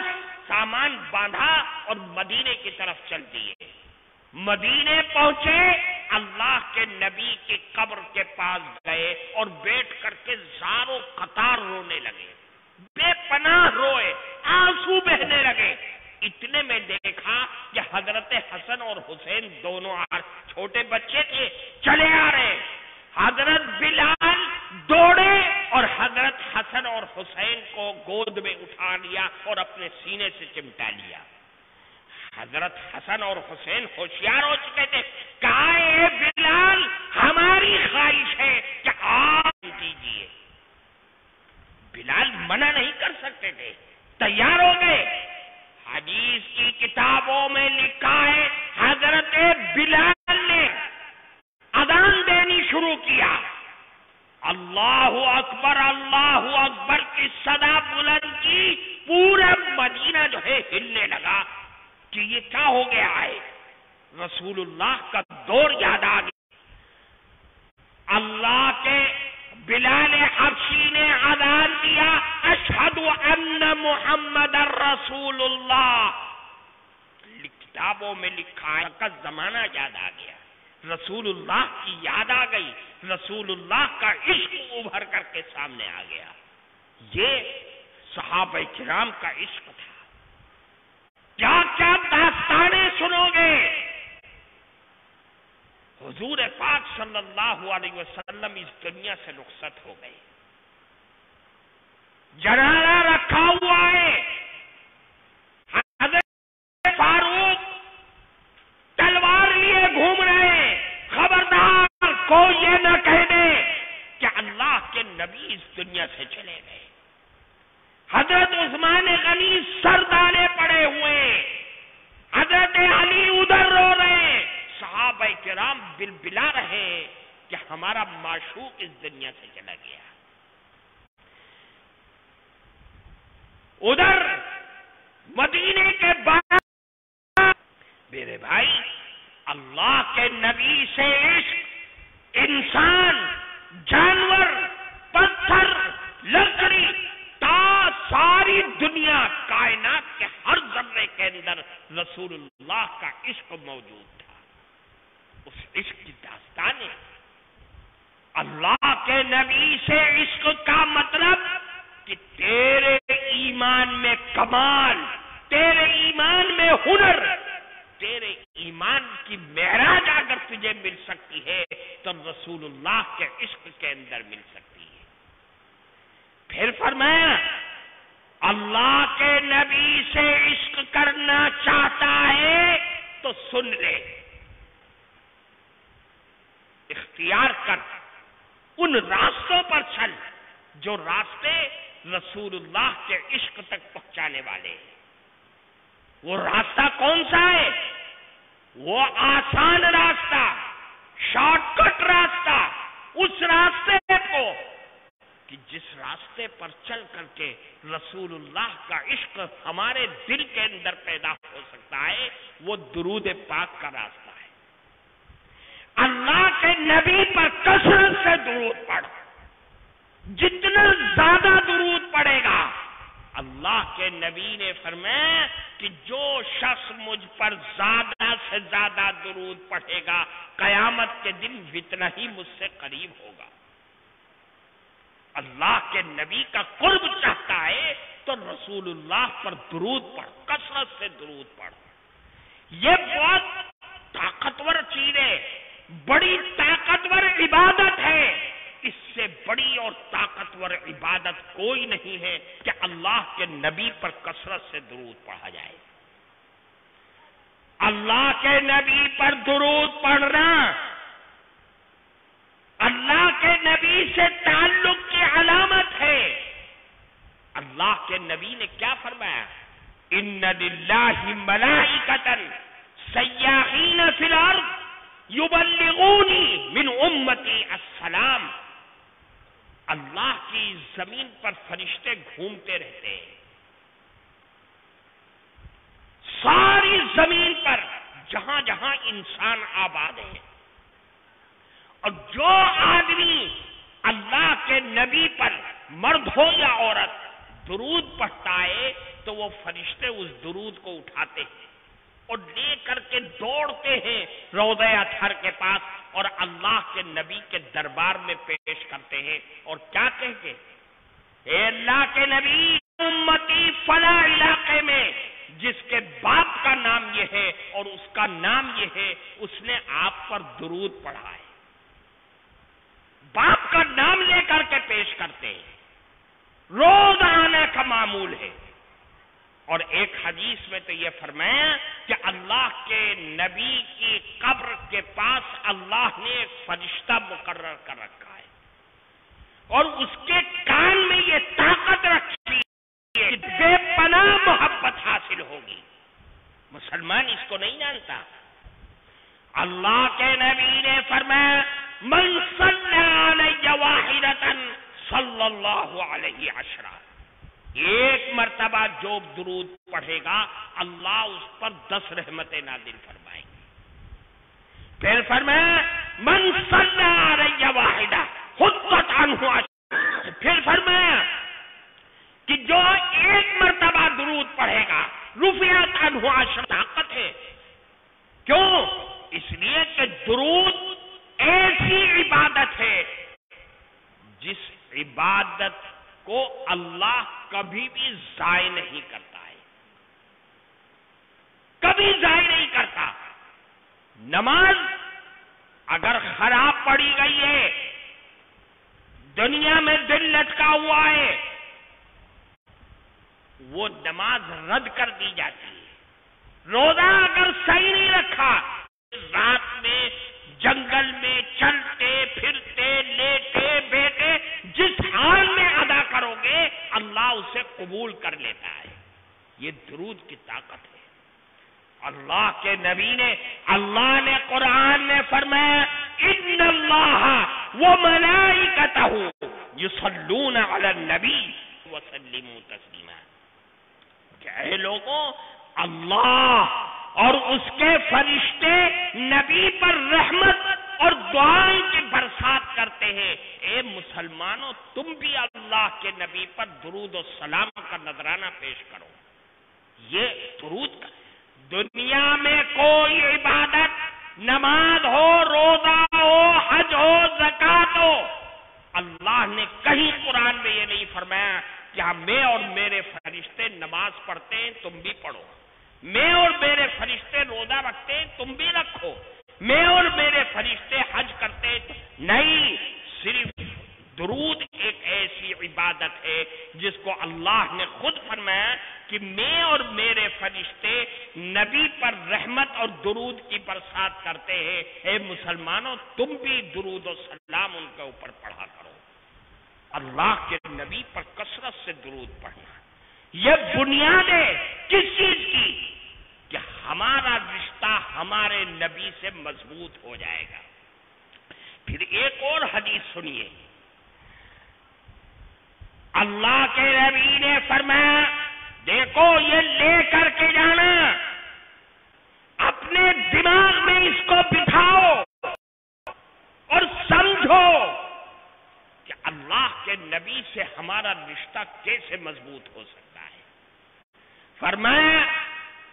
سامان باندھا اور مدینے کی طرف چل دیے۔ مدینے پہنچے، اللہ کے نبی کی قبر کے پاس گئے اور بیٹھ کر کے زاروں قطار رونے لگے، بے پناہ روئے، آنسو بہنے لگے۔ اتنے میں دیکھا کہ حضرت حسن اور حسین دونوں چھوٹے بچے تھے، چلے آ رہے۔ حضرت بلال دوڑے اور حضرت حسن اور حسین کو گود میں اٹھا لیا اور اپنے سینے سے چمٹا لیا۔ حضرت حسن اور حسین ہوشیار ہو چکے تھے، کہا اے بلال، ہماری خواہش ہے کہ آپ دیجیے۔ بلال منع نہیں کر سکتے تھے، تیار ہو گئے۔ حدیث کی کتابوں میں لکھا ہے حضرت بلال نے اذان دینی شروع کیا، اللہ اکبر کی صدا بلند کی، پورا مدینہ جو ہے ہلنے لگا کہ یہ کیا ہو گیا ہے؟ رسول اللہ کا دور یاد آ گیا۔ اللہ کے بلال حبشی نے اذان دیا، اشہد ان محمد رسول اللہ، کتابوں میں لکھا ہے کا زمانہ یاد آ گیا، رسول اللہ کی یاد آ گئی، رسول اللہ کا عشق ابھر کر کے سامنے آ گیا۔ یہ صحابہ کرام کا عشق تھا۔ کیا کیا داستانیں سنو گے؟ حضور پاک صلی اللہ علیہ وسلم اس دنیا سے رخصت ہو گئے، جنازہ رکھا ہوا ہے، حضرت فاروق تلوار لیے گھوم رہے ہیں، خبردار کوئی یہ نہ کہہ دے کہ اللہ کے نبی اس دنیا سے چلے گئے۔ حضرت عثمان غنی سر دانے پڑے ہوئے، حضرت علی ادھر رو رہے، صحابہ کرام بلبلا رہے کہ ہمارا معشوق اس دنیا سے چلا گیا۔ ادھر مدینے کے بعد میرے بھائی اللہ کے نبی سے عشق انسان، جانور، پتھر، لکڑی، ساری دنیا کائنات کے ہر ذرے کے اندر رسول اللہ کا عشق موجود تھا۔ اس عشق کی داستانیں، اللہ کے نبی سے عشق کا مطلب کہ تیرے ایمان میں کمال، تیرے ایمان میں ہنر، تیرے ایمان کی معراج اگر تجھے مل سکتی ہے تو رسول اللہ کے عشق کے اندر مل سکتی ہے۔ پھر فرمایا اللہ کے نبی سے عشق کرنا چاہتا ہے تو سن لے، اختیار کر، ان راستوں پر چل جو راستے رسول اللہ کے عشق تک پہنچانے والے ہیں۔ وہ راستہ کون سا ہے؟ وہ آسان راستہ، شارٹ کٹ راستہ، اس راستے کو کہ جس راستے پر چل کر کے رسول اللہ کا عشق ہمارے دل کے اندر پیدا ہو سکتا ہے، وہ درود پاک کا راستہ ہے۔ اللہ کے نبی پر کثرت سے درود پڑھ، جتنا زیادہ درود پڑے گا، اللہ کے نبی نے فرمایا کہ جو شخص مجھ پر زیادہ سے زیادہ درود پڑھے گا قیامت کے دن اتنا ہی مجھ سے قریب ہوگا۔ اللہ کے نبی کا قرب چاہتا ہے تو رسول اللہ پر درود پڑھ، کثرت سے درود پڑھ۔ یہ بہت طاقتور چیز ہے، بڑی طاقتور عبادت ہے۔ اس سے بڑی اور طاقتور عبادت کوئی نہیں ہے کہ اللہ کے نبی پر کثرت سے درود پڑھا جائے۔ اللہ کے نبی پر درود پڑھنا اللہ کے نبی سے تعلق کی علامت ہے۔ اللہ کے نبی نے کیا فرمایا؟ ان للہ ملائکۃ سیاحین فی الارض یبلغونی من امتی السلام۔ اللہ کی زمین پر فرشتے گھومتے رہتے ہیں، ساری زمین پر جہاں جہاں انسان آباد ہیں، اور جو آدمی اللہ کے نبی پر مرد ہو یا عورت درود پڑھتا ہے تو وہ فرشتے اس درود کو اٹھاتے ہیں اور لے کر کے دوڑتے ہیں روضہ اطہر کے پاس اور اللہ کے نبی کے دربار میں پیش کرتے ہیں، اور کیا کہتے ہیں؟ اے اللہ کے نبی، امتی فلاں علاقے میں جس کے باپ کا نام یہ ہے اور اس کا نام یہ ہے، اس نے آپ پر درود پڑھا ہے۔ باپ کا نام لے کر کے پیش کرتے ہیں، روز آنے کا معمول ہے۔ اور ایک حدیث میں تو یہ فرمایا کہ اللہ کے نبی کی قبر کے پاس اللہ نے ایک فرشتہ مقرر کر رکھا ہے، اور اس کے کان میں یہ طاقت رکھی ہے کہ بے پناہ محبت حاصل ہوگی. مسلمان اس کو نہیں جانتا. اللہ کے نبی نے فرمایا من صلی علی واحدۃ صلی اللہ علیہ عشرہ، ایک مرتبہ جو درود پڑھے گا اللہ اس پر 10 رحمتیں نازل فرمائیں گے. پھر فرمایا من صلی علی واحدہ حطت عنہ عشرہ، پھر فرمایا کہ جو ایک مرتبہ درود پڑھے گا رفعت عنہ عشرہ، طاقت ہے. کیوں؟ اس لیے کہ درود ایسی عبادت ہے جس عبادت کو اللہ کبھی بھی ضائع نہیں کرتا ہے، کبھی ضائع نہیں کرتا. نماز اگر خراب پڑی گئی ہے، دنیا میں دل لٹکا ہوا ہے، وہ نماز رد کر دی جاتی ہے. روزہ اگر صحیح نہیں رکھا، رات میں جنگل میں چلتے پھرتے لیٹے بیٹھے جس حال میں ادا کرو گے اللہ اسے قبول کر لیتا ہے. یہ درود کی طاقت ہے. اللہ کے نبی نے، اللہ نے قرآن میں فرمایا ان اللہ وملائکتہ یصلون علی النبی وسلموا تسلیما، کہ اے لوگوں، اللہ اور اس کے فرشتے نبی پر رحمت اور دعائیں کی برسات کرتے ہیں. اے مسلمانوں، تم بھی اللہ کے نبی پر درود و سلام کا نذرانہ پیش کرو. یہ درود کا، دنیا میں کوئی عبادت، نماز ہو، روزہ ہو، حج ہو، زکات ہو، اللہ نے کہیں قرآن میں یہ نہیں فرمایا کہ میں اور میرے فرشتے نماز پڑھتے ہیں تم بھی پڑھو، میں اور میرے فرشتے روزہ رکھتے ہیں تم بھی رکھو، میں اور میرے فرشتے حج کرتے ہیں. نہیں، صرف درود ایک ایسی عبادت ہے جس کو اللہ نے خود فرمایا کہ میں اور میرے فرشتے نبی پر رحمت اور درود کی برسات کرتے ہیں. اے مسلمانوں، تم بھی درود و سلام ان کے اوپر پڑھا کرو. اللہ کے نبی پر کثرت سے درود پڑھنا یہ بنیاد ہے کس چیز کی؟ کہ ہمارا رشتہ ہمارے نبی سے مضبوط ہو جائے گا. پھر ایک اور حدیث سنیے. اللہ کے نبی نے فرمایا دیکھو، یہ لے کر کے جانا، اپنے دماغ میں اس کو بٹھاؤ اور سمجھو کہ اللہ کے نبی سے ہمارا رشتہ کیسے مضبوط ہو سکتا ہے. فرمایا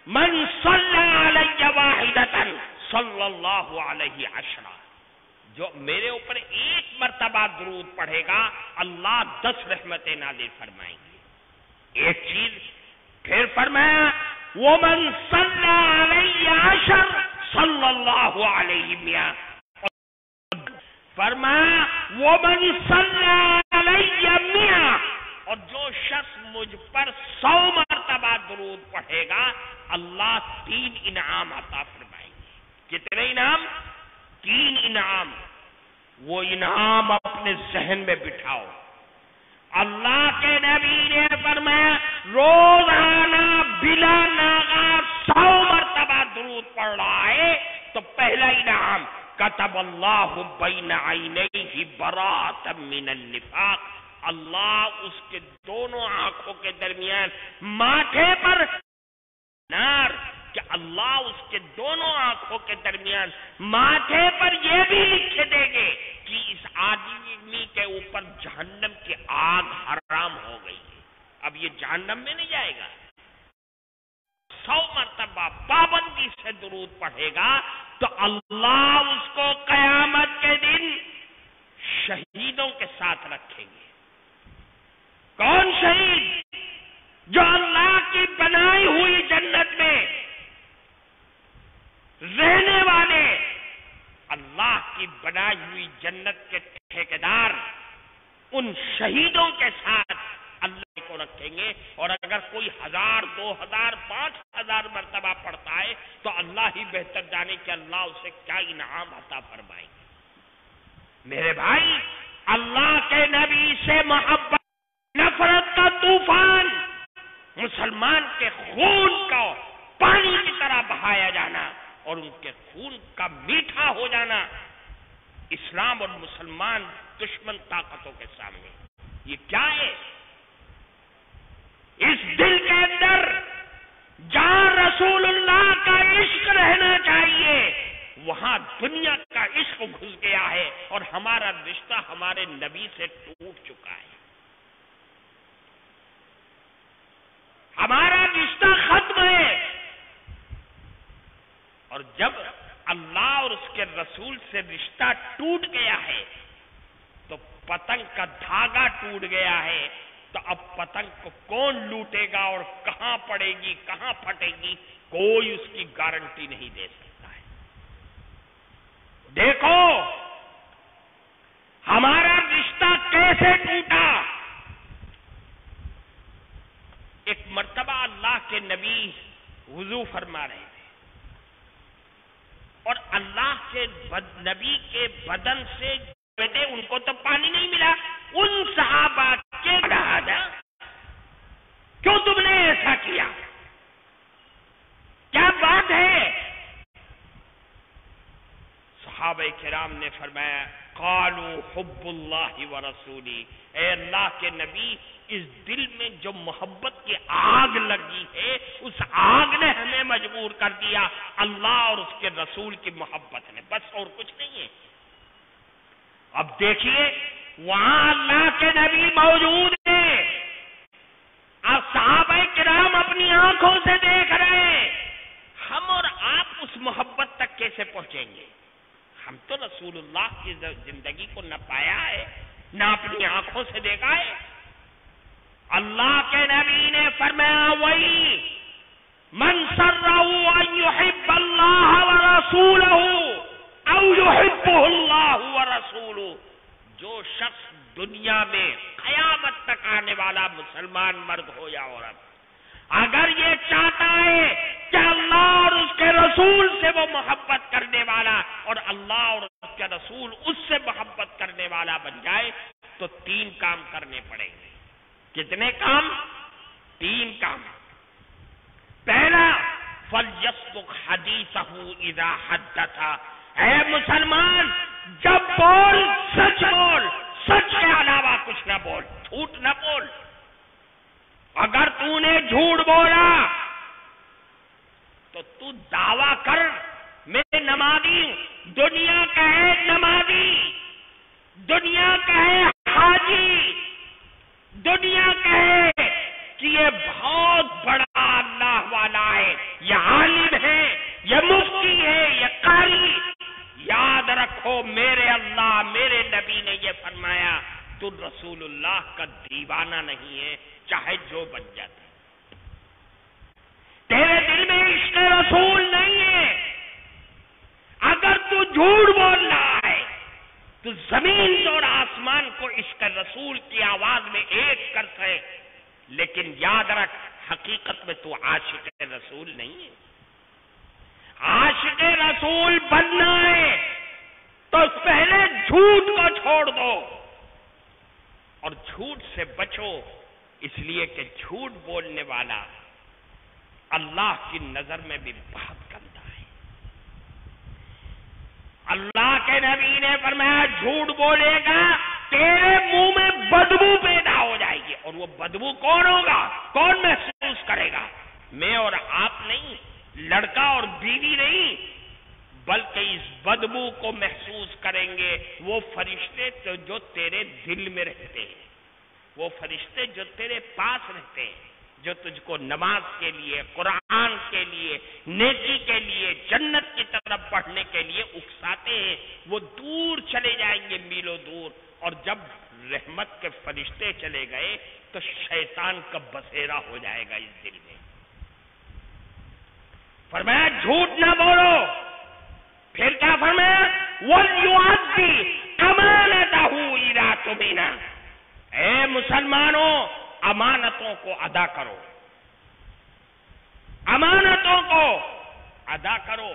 من صلی علی واحدۃ صلی اللہ علیہ عشرہ، جو میرے اوپر ایک مرتبہ درود پڑھے گا اللہ 10 رحمتیں نازل فرمائیں گے. ایک چیز پھر فرمایا ومن صلی علی عشر صلی اللہ علیہ میاں، فرمایا ومن صلی علی میاں، اور جو شخص مجھ پر 100 مرتبہ درود پڑھے گا اللہ 3 انعام عطا فرمائیں گے. کتنے انعام؟ 3 انعام. وہ انعام اپنے ذہن میں بٹھاؤ. اللہ کے نبی نے فرمایا روزانہ بلا ناغا 100 مرتبہ درود پڑھ رہا ہے تو پہلا انعام کتب اللہ بین عینیہ براءۃ من النفاق، اللہ اس کے دونوں آنکھوں کے درمیان ماتھے پر نار، کہ اللہ اس کے دونوں آنکھوں کے درمیان ماتھے پر یہ بھی لکھ دیں گے کہ اس آدمی کے اوپر جہنم کی آگ حرام ہو گئی ہے، اب یہ جہنم میں نہیں جائے گا. 100 مرتبہ پابندی سے درود پڑھے گا تو اللہ اس کو قیامت کے دن شہیدوں کے ساتھ رکھیں گے. کون شہید؟ جو اللہ کی بنائی ہوئی جنت میں رہنے والے، اللہ کی بنائی ہوئی جنت کے ٹھیکیدار، ان شہیدوں کے ساتھ اللہ کو رکھیں گے. اور اگر کوئی 1000 2000 5000 مرتبہ پڑھتا ہے تو اللہ ہی بہتر جانے کہ اللہ اسے کیا انعام عطا فرمائیں گے. میرے بھائی، اللہ کے نبی سے محبت، نفرت کا طوفان مسلمان کے خون کو پانی کی طرح بہایا جانا اور ان کے خون کا میٹھا ہو جانا اسلام اور مسلمان دشمن طاقتوں کے سامنے، یہ کیا ہے؟ اس دل کے اندر جہاں رسول اللہ کا عشق رہنا چاہیے وہاں دنیا کا عشق گھس گیا ہے اور ہمارا رشتہ ہمارے نبی سے ٹوٹ چکا ہے، ہمارا رشتہ ختم ہے۔ اور جب اللہ اور اس کے رسول سے رشتہ ٹوٹ گیا ہے تو پتنگ کا دھاگا ٹوٹ گیا ہے، تو اب پتنگ کو کون لوٹے گا اور کہاں پڑے گی، کہاں پھٹے گی، کوئی اس کی گارنٹی نہیں دے سکتا ہے۔ دیکھو ہمارا رشتہ کیسے ٹوٹا۔ ایک مرتبہ اللہ کے نبی وضو فرما رہے تھے اور اللہ کے نبی کے بدن سے ان کو تو پانی نہیں ملا، ان صحابہ کے کیوں تم نے ایسا کیا، کیا بات ہے؟ صحابہ کرام نے فرمایا قالوا حب اللہ ورسولی، اے اللہ کے نبی اس دل میں جو محبت کی آگ لگی ہے اس آگ نے ہمیں مجبور کر دیا، اللہ اور اس کے رسول کی محبت نے، بس اور کچھ نہیں ہے۔ اب دیکھیے وہاں اللہ کے نبی موجود ہیں، اب صحابہ کرام اپنی آنکھوں سے دیکھ رہے ہیں، ہم اور آپ اس محبت تک کیسے پہنچیں گے؟ ہم تو رسول اللہ کی زندگی کو نہ پایا ہے نہ اپنی آنکھوں سے دیکھا ہے۔ اللہ کے نبی نے فرمایا وہی من سرہ ان یحب اللہ ورسولہ او یحبہ اللہ ورسولہ، جو شخص دنیا میں قیامت تک آنے والا مسلمان مرد ہو یا عورت اگر یہ چاہتا ہے کہ اللہ اور اس کے رسول سے وہ محبت کرنے والا اور اللہ اور اس کے رسول اس سے محبت کرنے والا بن جائے تو 3 کام کرنے پڑیں گے۔ کتنے کام؟ 3 کام۔ پہلا فَلْيَصْدُقْ حَدِيثَهُ إِذَا حَدَّثَ، اے مسلمان جب بول سچ بول، سچ کے علاوہ کچھ نہ بول، جھوٹ نہ بول۔ اگر تو نے جھوٹ بولا تو تو دعویٰ کر میں نمازی ہوں، دنیا کہے نمازی، دنیا کہے حاجی، دنیا کہے کہ یہ بہت بڑا اللہ والا ہے، یہ عالم ہے، یہ مفتی ہے، یہ قاری۔ یاد رکھو میرے اللہ میرے نبی نے یہ فرمایا تو رسول اللہ کا دیوانہ نہیں ہے، چاہے جو بن جاتے، تیرے دل میں عشق رسول نہیں ہے۔ اگر تو جھوٹ بول رہا ہے تو زمین اور آسمان کو عشق رسول کی آواز میں ایک کر سکے، لیکن یاد رکھ حقیقت میں تو عاشق رسول نہیں ہے۔ عاشق رسول بننا ہے تو پہلے جھوٹ کو چھوڑ دو اور جھوٹ سے بچو، اس لیے کہ جھوٹ بولنے والا اللہ کی نظر میں بھی بہت گندا ہے۔ اللہ کے نبی نے فرمایا جھوٹ بولے گا تیرے منہ میں بدبو پیدا ہو جائے گی، اور وہ بدبو کون ہوگا، کون محسوس کرے گا؟ میں اور آپ نہیں، لڑکا اور بیوی نہیں، بلکہ اس بدبو کو محسوس کریں گے وہ فرشتے جو تیرے دل میں رہتے ہیں، وہ فرشتے جو تیرے پاس رہتے ہیں، جو تجھ کو نماز کے لیے، قرآن کے لیے، نیکی کے لیے، جنت کی طرف بڑھنے کے لیے اکساتے ہیں، وہ دور چلے جائیں گے میلوں دور، اور جب رحمت کے فرشتے چلے گئے تو شیطان کا بسیرا ہو جائے گا اس دل میں۔ فرمایا جھوٹ نہ بولو، پھر کیا فرمایا وَلْيُؤَدِّ أَمَانَتَهُ إِذَا تُؤْمِنَ، اے مسلمانوں امانتوں کو ادا کرو، امانتوں کو ادا کرو۔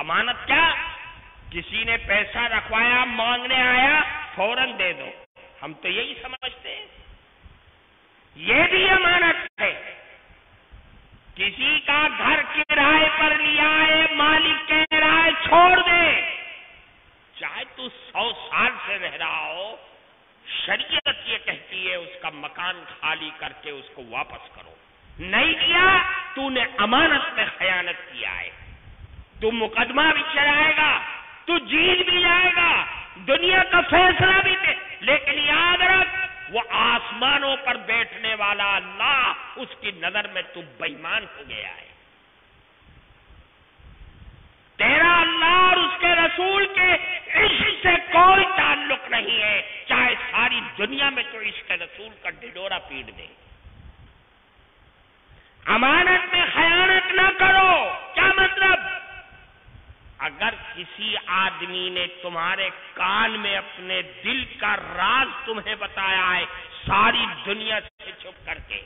امانت کیا؟ کسی نے پیسہ رکھوایا، مانگنے آیا، فوراً دے دو، ہم تو یہی سمجھتے ہیں یہ بھی امانت ہے۔ کسی کا گھر کرائے پر لیا ہے، مالک کہہ رہا ہے چھوڑ دے، چاہے تو 100 سال سے رہ رہا ہو، شریعت یہ کہتی ہے اس کا مکان خالی کر کے اس کو واپس کرو. نہیں کیا تو نے امانت میں خیانت کیا ہے. تو مقدمہ بھی چلائے گا، تو جیت بھی جائے گا، دنیا کا فیصلہ بھی دے، لیکن یاد رکھ وہ آسمانوں پر بیٹھنے والا اللہ، اس کی نظر میں تو بے ایمان ہو گیا ہے. تیرا اللہ اور اس کے رسول کے عشق سے کوئی تعلق نہیں ہے، چاہے ساری دنیا میں تو عشق رسول کا ڈڈورا پیٹ دے. امانت میں خیانت نہ کرو. کیا مطلب؟ اگر کسی آدمی نے تمہارے کان میں اپنے دل کا راز تمہیں بتایا ہے ساری دنیا سے چھپ کر کے،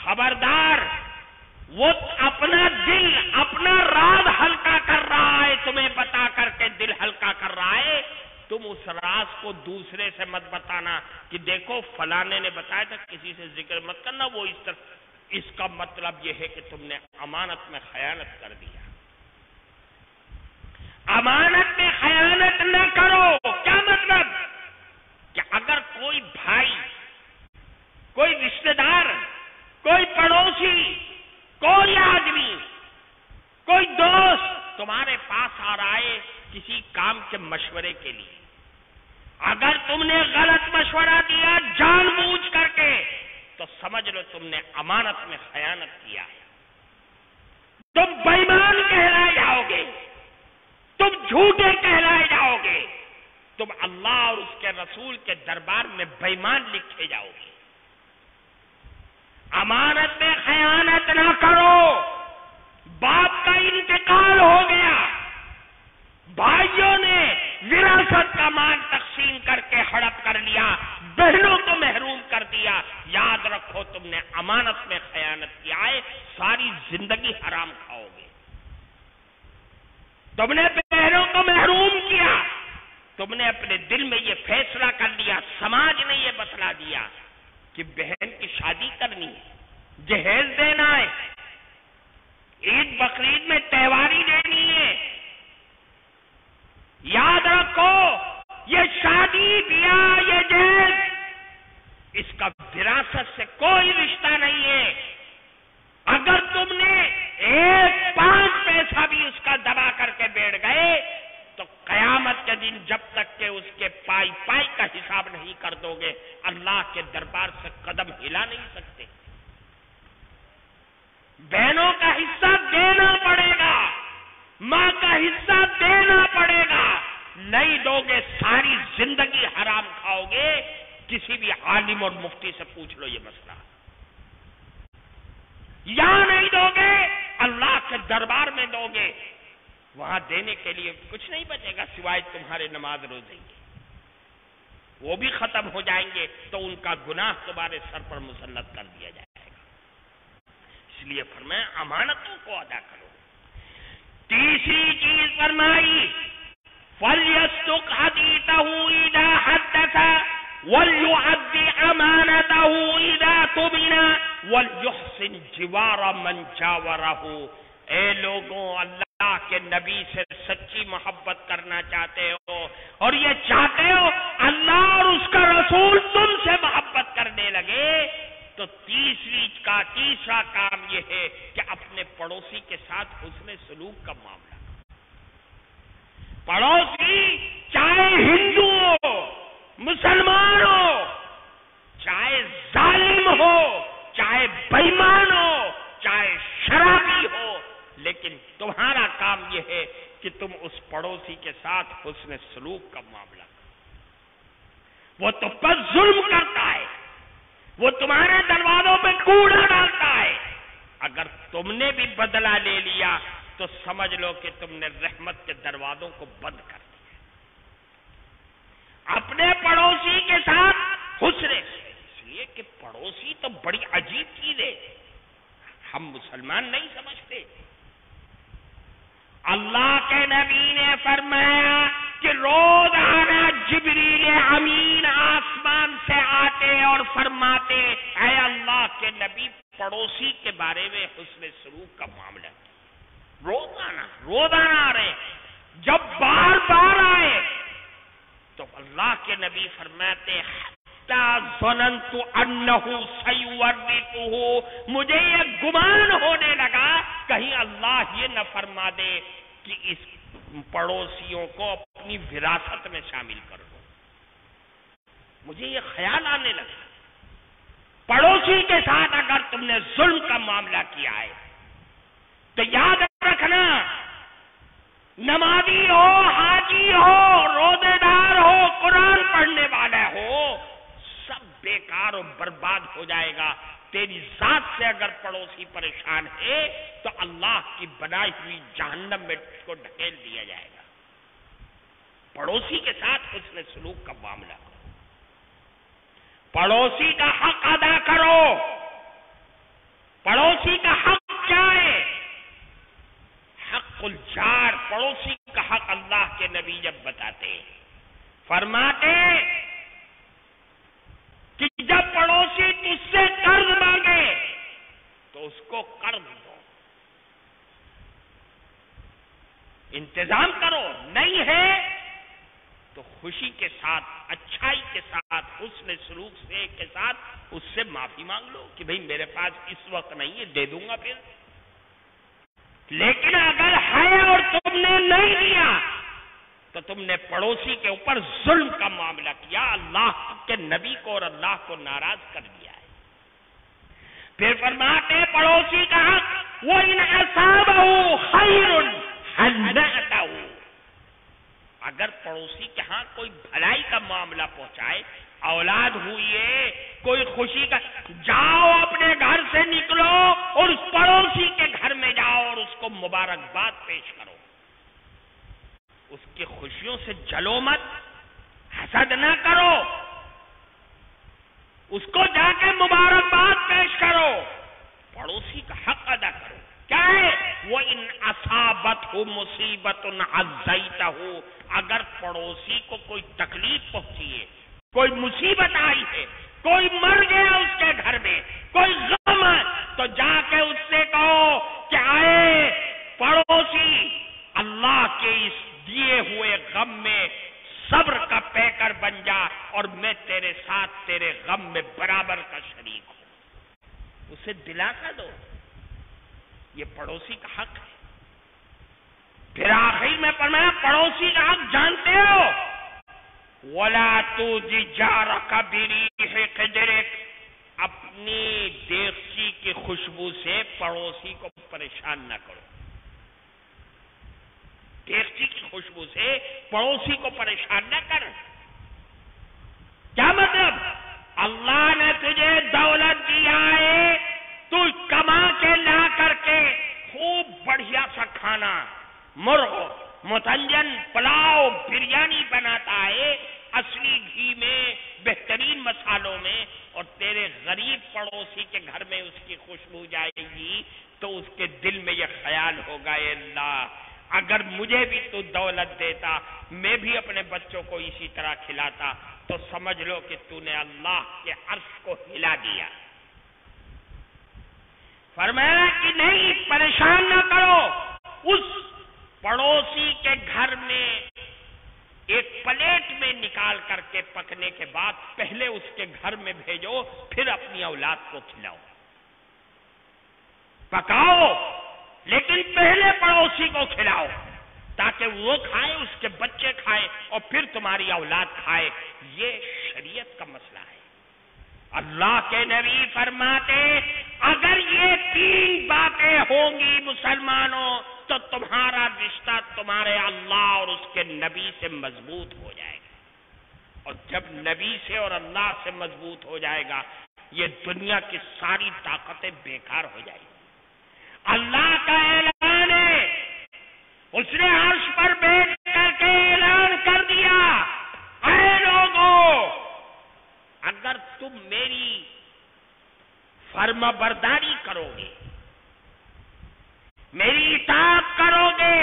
خبردار، وہ اپنا دل، اپنا راز ہلکا کر رہا ہے، تمہیں بتا کر کے دل ہلکا کر رہا ہے. تم اس راز کو دوسرے سے مت بتانا کہ دیکھو فلانے نے بتایا تھا، کسی سے ذکر مت کرنا، وہ اس طرح. اس کا مطلب یہ ہے کہ تم نے امانت میں خیانت کر دیا. امانت میں خیانت نہ کرو. کیا مطلب؟ کہ اگر کوئی بھائی، کوئی رشتہ دار، کوئی پڑوسی، کوئی آدمی، کوئی دوست تمہارے پاس آ رہا ہے کسی کام کے مشورے کے لیے، اگر تم نے غلط مشورہ دیا جان بوجھ کر کے، تو سمجھ لو تم نے امانت میں خیانت کیا. تم بے ایمان کہلائے جاؤ گے، تم جھوٹے کہلائے جاؤ گے، تم اللہ اور اس کے رسول کے دربار میں بے ایمان لکھے جاؤ گے. امانت میں خیانت نہ کرو. باپ کا انتقال ہو گیا، بھائیوں نے وراثت کا مال تقسیم کر کے ہڑپ کر لیا، بہنوں کو محروم کر دیا. یاد رکھو تم نے امانت میں خیانت کیا ہے، ساری زندگی حرام کھاؤ گے. تم نے بہنوں کو محروم کیا، تم نے اپنے دل میں یہ فیصلہ کر لیا، سماج نے یہ بتلا دیا کہ بہن کی شادی کرنی ہے، جہیز دینا ہے، عید بقرعید میں تہواری دینی ہے. یاد رکھو یہ شادی بیاہ، یہ جہیز، اس کا وراثت سے کوئی رشتہ نہیں ہے. اگر تم نے 1 پیسہ بھی اس کا دبا کر کے بیٹھ گئے تو قیامت کے دن جب تک کہ اس کے پائی پائی کا حساب نہیں کر دو گے، اللہ کے دربار سے قدم ہلا نہیں سکتے. بہنوں کا حصہ دینا پڑے گا، ماں کا حصہ دینا پڑے گا. نہیں دو گے ساری زندگی حرام کھاؤ گے. کسی بھی عالم اور مفتی سے پوچھ لو یہ مسئلہ. یا نہیں دو گے اللہ کے دربار میں دو گے، وہاں دینے کے لیے کچھ نہیں بچے گا سوائے تمہارے نماز روزے کے. وہ بھی ختم ہو جائیں گے تو ان کا گناہ تمہارے سر پر مسلط کر دیا جائے گا. اس لیے فرمایا امانتوں کو ادا کرو. تیسری چیز فرمائی فَلْيَصْدُقْ حَدِيثَهُ إِذَا حَدَّثَ وَلْيُؤَدِّ أَمَانَتَهُ إِذَا تُؤْمِنَ وَلْيُحْسِنْ جِوَارَ مَنْ جَاوَرَهُ. اے لوگوں، اللہ کے نبی سے سچی محبت کرنا چاہتے ہو اور یہ چاہتے ہو اللہ اور اس کا رسول تم سے محبت کرنے لگے، تو تیسرا کام یہ ہے کہ اپنے پڑوسی کے ساتھ حسن سلوک کا معاملہ. پڑوسی چاہے ہندو ہو، مسلمان ہو، چاہے ظالم ہو، چاہے بے ایمان ہو، چاہے شرابی ہو، لیکن تمہارا کام یہ ہے کہ تم اس پڑوسی کے ساتھ حسن سلوک کا معاملہ کرو. وہ تم پر ظلم کرتا ہے، وہ تمہارے دروازوں پہ کوڑا ڈالتا ہے. اگر تم نے بھی بدلہ لے لیا تو سمجھ لو کہ تم نے رحمت کے دروازوں کو بند کر دیا. اپنے پڑوسی کے ساتھ حسن سے، اس لیے کہ پڑوسی تو بڑی عجیب چیز ہے، ہم مسلمان نہیں سمجھتے. اللہ کے نبی نے فرمایا کہ روزانہ جبریل امین آسمان سے آتے اور فرماتے اے اللہ کے نبی پڑوسی کے بارے میں حسن سلوک کا معاملہ روزانہ آ رہے ہیں. جب بار بار آئے تو اللہ کے نبی فرماتے ظننت انہ سیورثہ، مجھے یہ گمان ہونے لگا کہیں اللہ یہ نہ فرما دے کہ اس پڑوسیوں کو اپنی وراثت میں شامل کر دو. مجھے یہ خیال آنے لگا پڑوسی کے ساتھ اگر تم نے ظلم کا معاملہ کیا ہے تو یاد رکھنا، نمازی ہو، حاجی ہو، روزے دار ہو، قرآن پڑھنے والا ہو، سب بیکار و برباد ہو جائے گا. تیری ذات سے اگر پڑوسی پریشان ہے تو اللہ کی بنائی ہوئی جہنم میں اس کو ڈھکیل دیا جائے گا. پڑوسی کے ساتھ حسن سلوک کا معاملہ کرو، پڑوسی کا حق ادا کرو. پڑوسی کا حق کیا ہے؟ حق الجار، پڑوسی کا حق اللہ کے نبی جب بتاتے فرماتے کہ جب پڑوسی تجھ سے قرض مانگے تو اس کو قرض دو، انتظام کرو. نہیں ہے تو خوشی کے ساتھ، اچھائی کے ساتھ، حسن سلوک سے کے ساتھ اس سے معافی مانگ لو کہ بھئی میرے پاس اس وقت نہیں ہے، دے دوں گا پھر. لیکن اگر ہے اور تم نے نہیں دیا تو تم نے پڑوسی کے اوپر ظلم کا معاملہ کیا، اللہ کے نبی کو اور اللہ کو ناراض کر دیا ہے. پھر فرماتے پڑوسی کا حق وَإِنْ أَصَابَهُ خَيْرٌ هَنَّأْتَهُ، اگر پڑوسی کے ہاں کوئی بھلائی کا معاملہ پہنچائے، اولاد ہوئی ہے، کوئی خوشی کا، جاؤ اپنے گھر سے نکلو اور اس پڑوسی کے گھر میں جاؤ اور اس کو مبارکباد پیش کرو. اس کی خوشیوں سے جلو مت، حسد نہ کرو، اس کو جا کے مبارکباد پیش کرو. پڑوسی کا حق ادا کرو. کیا ہے؟ وَإِنْ أَصَابَتْهُ مُصِيبَةٌ عَزَّيْتَهُ، اگر پڑوسی کو کوئی تکلیف پہنچی ہے، کوئی مصیبت آئی ہے، کوئی مر گیا اس کے گھر میں، کوئی غم ہے، تو جا کے اس سے کہو کہ اے پڑوسی، اللہ کے اس دیے ہوئے غم میں صبر کا پیکر بن جا اور میں تیرے ساتھ تیرے غم میں برابر کا شریک ہوں. اسے دلاسا دو، یہ پڑوسی کا حق ہے. پھر آخری میں فرمایا پڑوسی کا حق جانتے ہو، وَلَا تُؤْذِ جَارَكَ بِرِيحِ قِدْرِكَ، اپنی دیگچی کی خوشبو سے پڑوسی کو پریشان نہ کرو. دیگچی کی خوشبو سے پڑوسی کو پریشان نہ کر. کیا مطلب؟ اللہ نے تجھے دولت دیا ہے، تو کما کے لا کر کے خوب بڑھیا سا کھانا، مرغ، متنجن، پلاؤ، بریانی بناتا ہے اصلی گھی میں، بہترین مسالوں میں، اور تیرے غریب پڑوسی کے گھر میں اس کی خوشبو جائے گی تو اس کے دل میں یہ خیال ہوگا اے اللہ اگر مجھے بھی تو دولت دیتا، میں بھی اپنے بچوں کو اسی طرح کھلاتا، تو سمجھ لو کہ تو نے اللہ کے عرش کو ہلا دیا. فرمایا کہ نہیں، پریشان نہ کرو. اس پڑوسی کے گھر میں ایک پلیٹ میں نکال کر کے پکنے کے بعد پہلے اس کے گھر میں بھیجو، پھر اپنی اولاد کو کھلاؤ. پکاؤ لیکن پہلے پڑوسی کو کھلاؤ تاکہ وہ کھائے، اس کے بچے کھائے اور پھر تمہاری اولاد کھائے. یہ شریعت کا مسئلہ ہے. اللہ کے نبی فرماتے اگر یہ تین باتیں ہوں گی مسلمانوں تو تمہارا رشتہ تمہارے اللہ اور اس کے نبی سے مضبوط ہو جائے گا. اور جب نبی سے اور اللہ سے مضبوط ہو جائے گا یہ دنیا کی ساری طاقتیں بیکار ہو جائیں گی. اللہ کا اعلان ہے، اس نے عرش پر بیٹھ کر کے اعلان کر دیا اے لوگوں اگر تم میری فرما برداری کرو گے، میری اطاعت کرو گے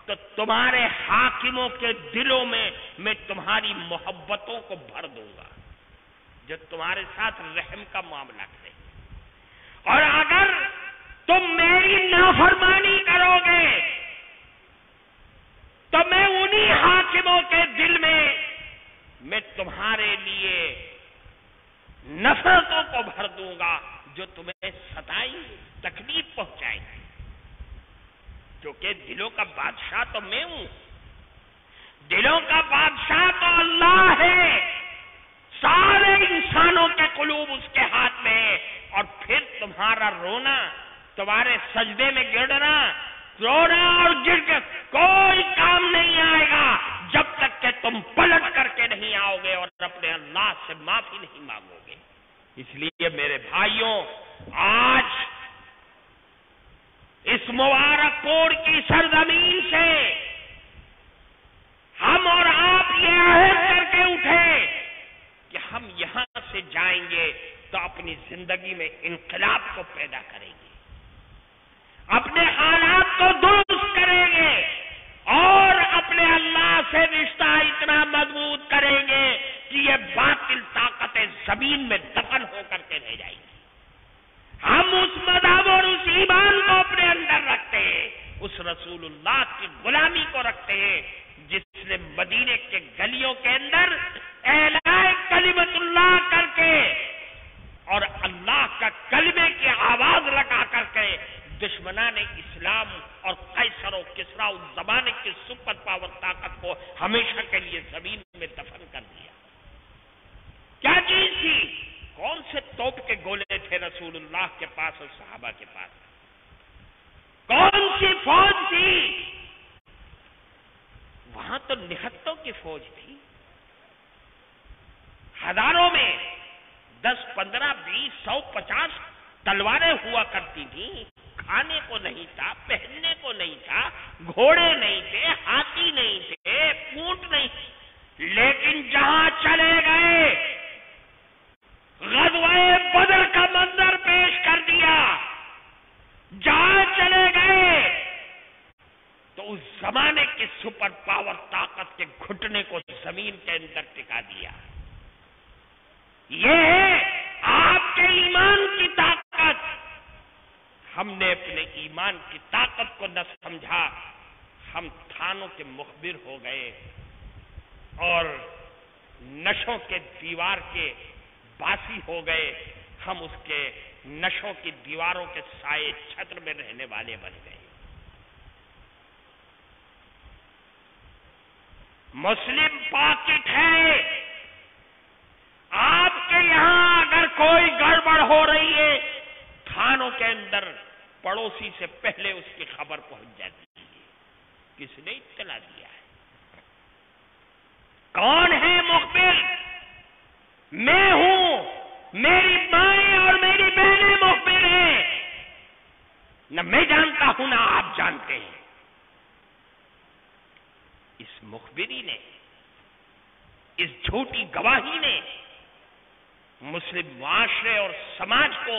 تو تمہارے حاکموں کے دلوں میں تمہاری محبتوں کو بھر دوں گا جو تمہارے ساتھ رحم کا معاملہ کرے، اور اگر تم میری نافرمانی کرو گے تو میں انہی حاکموں کے دل میں تمہارے لیے نفرتوں کو بھر دوں گا جو تمہیں ستائیں گے، تکلیف پہنچائیں گے، کیونکہ دلوں کا بادشاہ تو میں ہوں، دلوں کا بادشاہ تو اللہ ہے، سارے انسانوں کے قلوب اس کے ہاتھ میں ہے، اور پھر تمہارا رونا، تمہارے سجدے میں گرنا، رونا اور گر کے کوئی کام نہیں آئے گا جب تک کہ تم پلٹ کر کے نہیں آؤ گے اور اپنے اللہ سے معافی نہیں مانگو گے۔ اس لیے میرے بھائیوں، آج اس مبارک پور کی سرزمین سے ہم اور آپ یہ عہد کر کے اٹھے کہ ہم یہاں سے جائیں گے تو اپنی زندگی میں انقلاب کو پیدا کریں گے، اپنے حالات کو درست کریں گے، اور اپنے اللہ سے رشتہ اتنا مضبوط کریں گے کہ یہ باطل طاقتیں زمین میں دفن ہو کر کے رہ جائیں گی۔ ہم اس مذہب اور اس ایمان کو اپنے اندر رکھتے ہیں، اس رسول اللہ کی غلامی کو رکھتے ہیں جس نے مدینے کے گلیوں کے اندر اعلان کلمت اللہ کر کے اور اللہ کا کلمے کی آواز لگا کر کے دشمنان اسلام اور قیصر و کسریٰ اس زمانے کی سپر پاور طاقت کو ہمیشہ کے لیے زمین میں دفن کر دیا۔ کیا چیز تھی؟ کون سے توپ کے گولے تھے رسول اللہ کے پاس اور صحابہ کے پاس؟ کون سی فوج تھی؟ وہاں تو نہتوں کی فوج تھی، ہزاروں میں 10 15 20 100 50 تلواریں ہوا کرتی تھیں، کھانے کو نہیں تھا، پہننے کو نہیں تھا، گھوڑے نہیں تھے، ہاتھی نہیں تھے، اونٹ نہیں، لیکن جہاں چلے گئے غزوہ بدر کا منظر پیش کر دیا، جہاں چلے گئے تو اس زمانے کی سپر پاور طاقت کے گھٹنے کو زمین کے اندر ٹکا دیا۔ یہ ہے آپ کے ایمان کی طاقت۔ ہم نے اپنے ایمان کی طاقت کو نہ سمجھا، ہم تھانوں کے مخبر ہو گئے اور نشوں کے دیوار کے باسی ہو گئے، ہم اس کے نشوں کی دیواروں کے سائے چھتر میں رہنے والے بن گئے۔ مسلم پاکٹ ہے، آپ کے یہاں اگر کوئی گڑبڑ ہو رہی ہے تھانوں کے اندر پڑوسی سے پہلے اس کی خبر پہنچ جاتی ہے۔ کس نے اطلاع دیا ہے؟ کون ہے مخبر؟ میں ہوں، میری مائیں اور میری بہنیں مخبر ہیں، نہ میں جانتا ہوں نہ آپ جانتے ہیں۔ اس مخبری نے، اس جھوٹی گواہی نے مسلم معاشرے اور سماج کو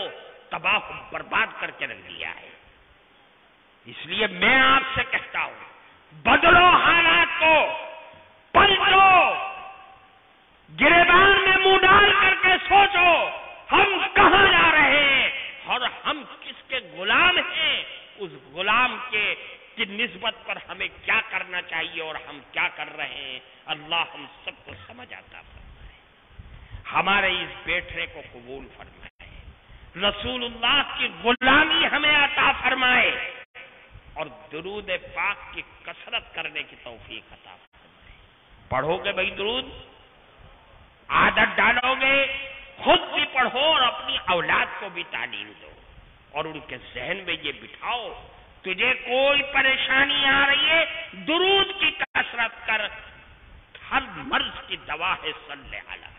تباہ و برباد کر کے رکھ دیا ہے۔ اس لیے میں آپ سے کہتا ہوں، بدلو حالات کو، پلٹو، گریبان میں منہ ڈال کر کے سوچو ہم کہاں جا رہے ہیں اور ہم کس کے غلام ہیں، اس غلام کی نسبت پر ہمیں کیا کرنا چاہیے اور ہم کیا کر رہے ہیں۔ اللہ ہم سب کو سمجھ آتا فرمائے، ہمارے اس بیٹھنے کو قبول فرمائے، رسول اللہ کی غلامی ہمیں عطا فرمائے اور درود پاک کی کثرت کرنے کی توفیق عطا فرمائے۔ پڑھو گے بھائی درود، عادت ڈالو گے، خود بھی پڑھو اور اپنی اولاد کو بھی تعلیم دو اور ان کے ذہن میں یہ بٹھاؤ، تجھے کوئی پریشانی آ رہی ہے درود کی کثرت کر، ہر مرض کی دوا ہے صلی علی۔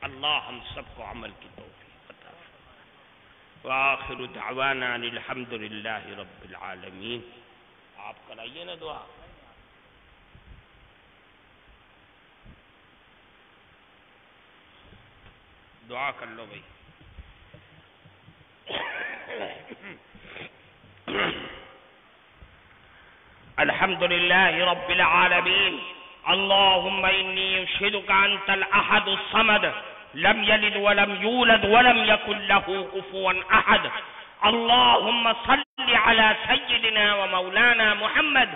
اللہ ہم سب کو عمل کی توفیق عطا فرمائے۔ وآخر دعوانا ان الحمد للہ رب العالمین۔ آپ کرائیے نا دعا۔ دعا کر لو بھائی۔ الحمد لله رب العالمين. اللهم إني أشهدك أنت الأحد الصمد لم يلد ولم يولد ولم يكن له كفوا أحد. اللهم صل على سيدنا ومولانا محمد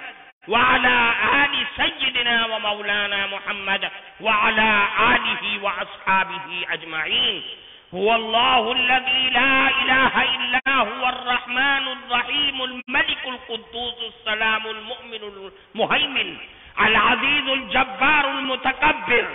وعلى آل سيدنا ومولانا محمد وعلى آله وأصحابه أجمعين. هو الله الذي لا إله إلا هو الرحمن الرحيم الملك القدوس السلام المؤمن المهيمن العزيز الجبار المتكبر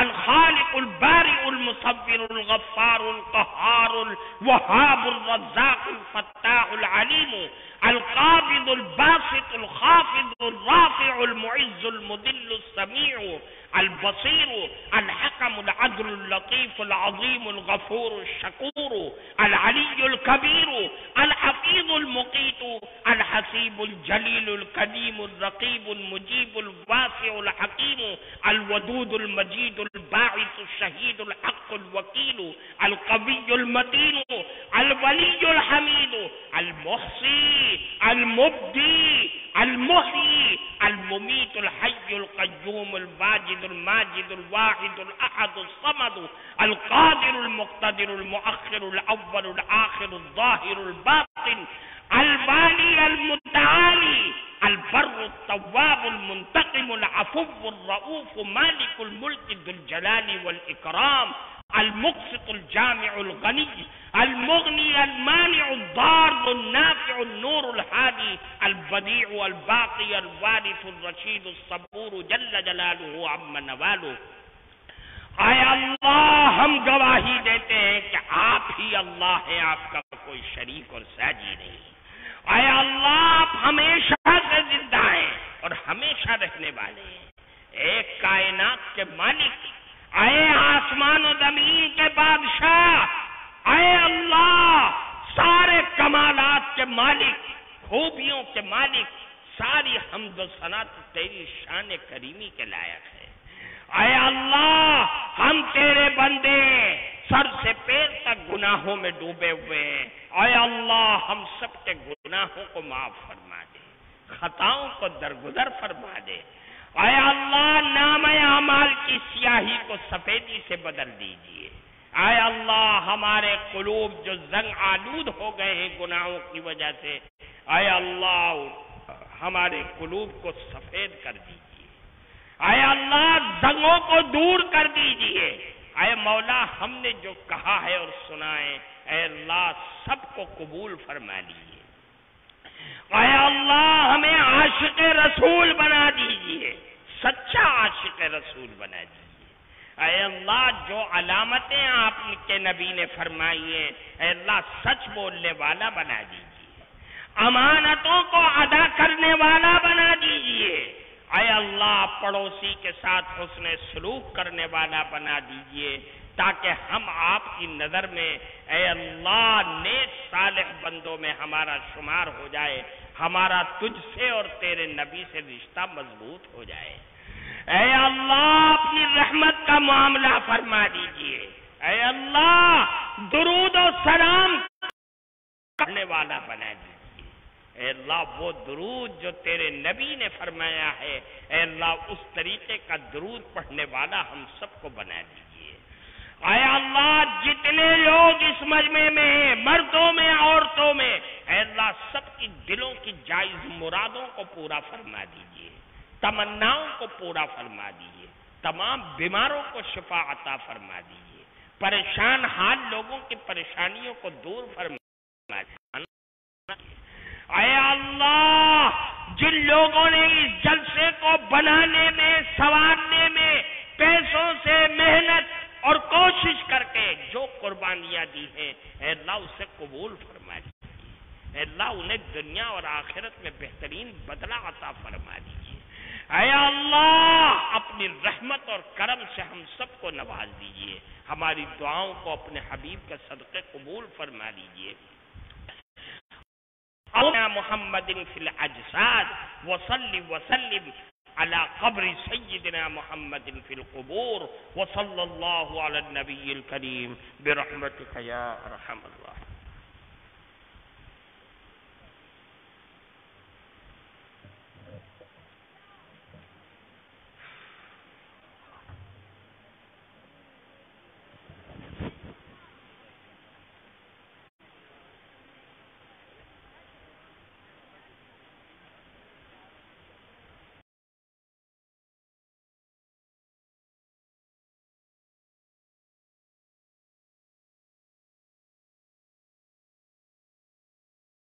الخالق البارئ المصور الغفار القهار الوهاب الرزاق الفتاح العليم القابض الباسط الخافض الرافع المعز المذل السميع البصير الحكم العدل اللطيف العظيم الغفور الشكور العلي الكبير الحفيظ المقيت الحسيب الجليل الكريم الرقيب المجيب الواسع الحكيم الودود المجيد الباعث الشهيد الحق الوكيل القوي المتين الولي الحميد المحصي المبدي المحيي المميت الحي القيوم الواجد الماجد الواحد الأحد الصمد القادر المقتدر المؤخر الأول الآخر الظاهر الباطن الوالي المتعالي البر التواب المنتقم العفو الرؤوف مالك الملك ذو الجلال والإكرام المقسط الجامع الغني المغني المانع الضار النافع النور الهادي البديع الباقي الوارث الرشيد الصبور جل جلالہ عم نوالہ. اے اللہ ہم گواہی دیتے ہیں کہ آپ ہی اللہ ہے، آپ کا کوئی شریک اور ساجی نہیں. اے اللہ آپ ہمیشہ سے زندہ ہیں اور ہمیشہ رہنے والے ہیں، ایک کائنات کے مالک، اے آسمان و زمین کے بادشاہ، اے اللہ سارے کمالات کے مالک، خوبیوں کے مالک، ساری حمد و ثنا تیری شان کریمی کے لائق ہے. اے اللہ ہم تیرے بندے سر سے پیر تک گناہوں میں ڈوبے ہوئے ہیں. اے اللہ ہم سب کے گناہوں کو معاف فرما دے، خطاؤں کو درگزر فرما دے. اے اللہ نام اعمال کی سیاہی کو سفیدی سے بدل دیجئے. اے اللہ ہمارے قلوب جو زنگ آلود ہو گئے ہیں گناہوں کی وجہ سے، اے اللہ ہمارے قلوب کو سفید کر دیجئے. اے اللہ زنگوں کو دور کر دیجئے. اے مولا ہم نے جو کہا ہے اور سنا ہے، اے اللہ سب کو قبول فرما لیجئے. اے اللہ ہمیں عاشق رسول بنا دیجئے، سچا عاشق رسول بنا دیجئے. اے اللہ جو علامتیں آپ کے نبی نے فرمائی ہیں، اے اللہ سچ بولنے والا بنا دیجئے، امانتوں کو ادا کرنے والا بنا دیجئے. اے اللہ پڑوسی کے ساتھ حسن سلوک کرنے والا بنا دیجئے، تاکہ ہم آپ کی نظر میں اے اللہ نیک صالح بندوں میں ہمارا شمار ہو جائے، ہمارا تجھ سے اور تیرے نبی سے رشتہ مضبوط ہو جائے. اے اللہ اپنی رحمت کا معاملہ فرما دیجئے. اے اللہ درود و سلام کرنے والا بنا دیجئے. اے اللہ وہ درود جو تیرے نبی نے فرمایا ہے، اے اللہ اس طریقے کا درود پڑھنے والا ہم سب کو بنا دیجئے. اے اللہ جتنے لوگ اس مجمع میں ہیں، مردوں میں عورتوں میں، اے اللہ سب کی دلوں کی جائز مرادوں کو پورا فرما دیجئے، تمناؤں کو پورا فرما دیجئے، تمام بیماروں کو شفا عطا فرما دیجئے، پریشان حال لوگوں کی پریشانیوں کو دور فرما دیجئے. اے اللہ جن لوگوں نے اس جلسے کو بنانے میں، سنوارنے میں پیسوں سے محنت اور کوشش کر کے جو قربانیاں دی ہیں، اے اللہ اسے قبول فرما دیجیے. اے اللہ انہیں دنیا اور آخرت میں بہترین بدلہ عطا فرما دیجیے. اے اللہ اپنی رحمت اور کرم سے ہم سب کو نواز دیجیے. ہماری دعاؤں کو اپنے حبیب کے صدقے قبول فرما لیجیے. محمد فی الاجساد وصلی وسلم على قبر سيدنا محمد في القبور وصلى الله على النبي الكريم برحمتك يا ارحم الراحمين.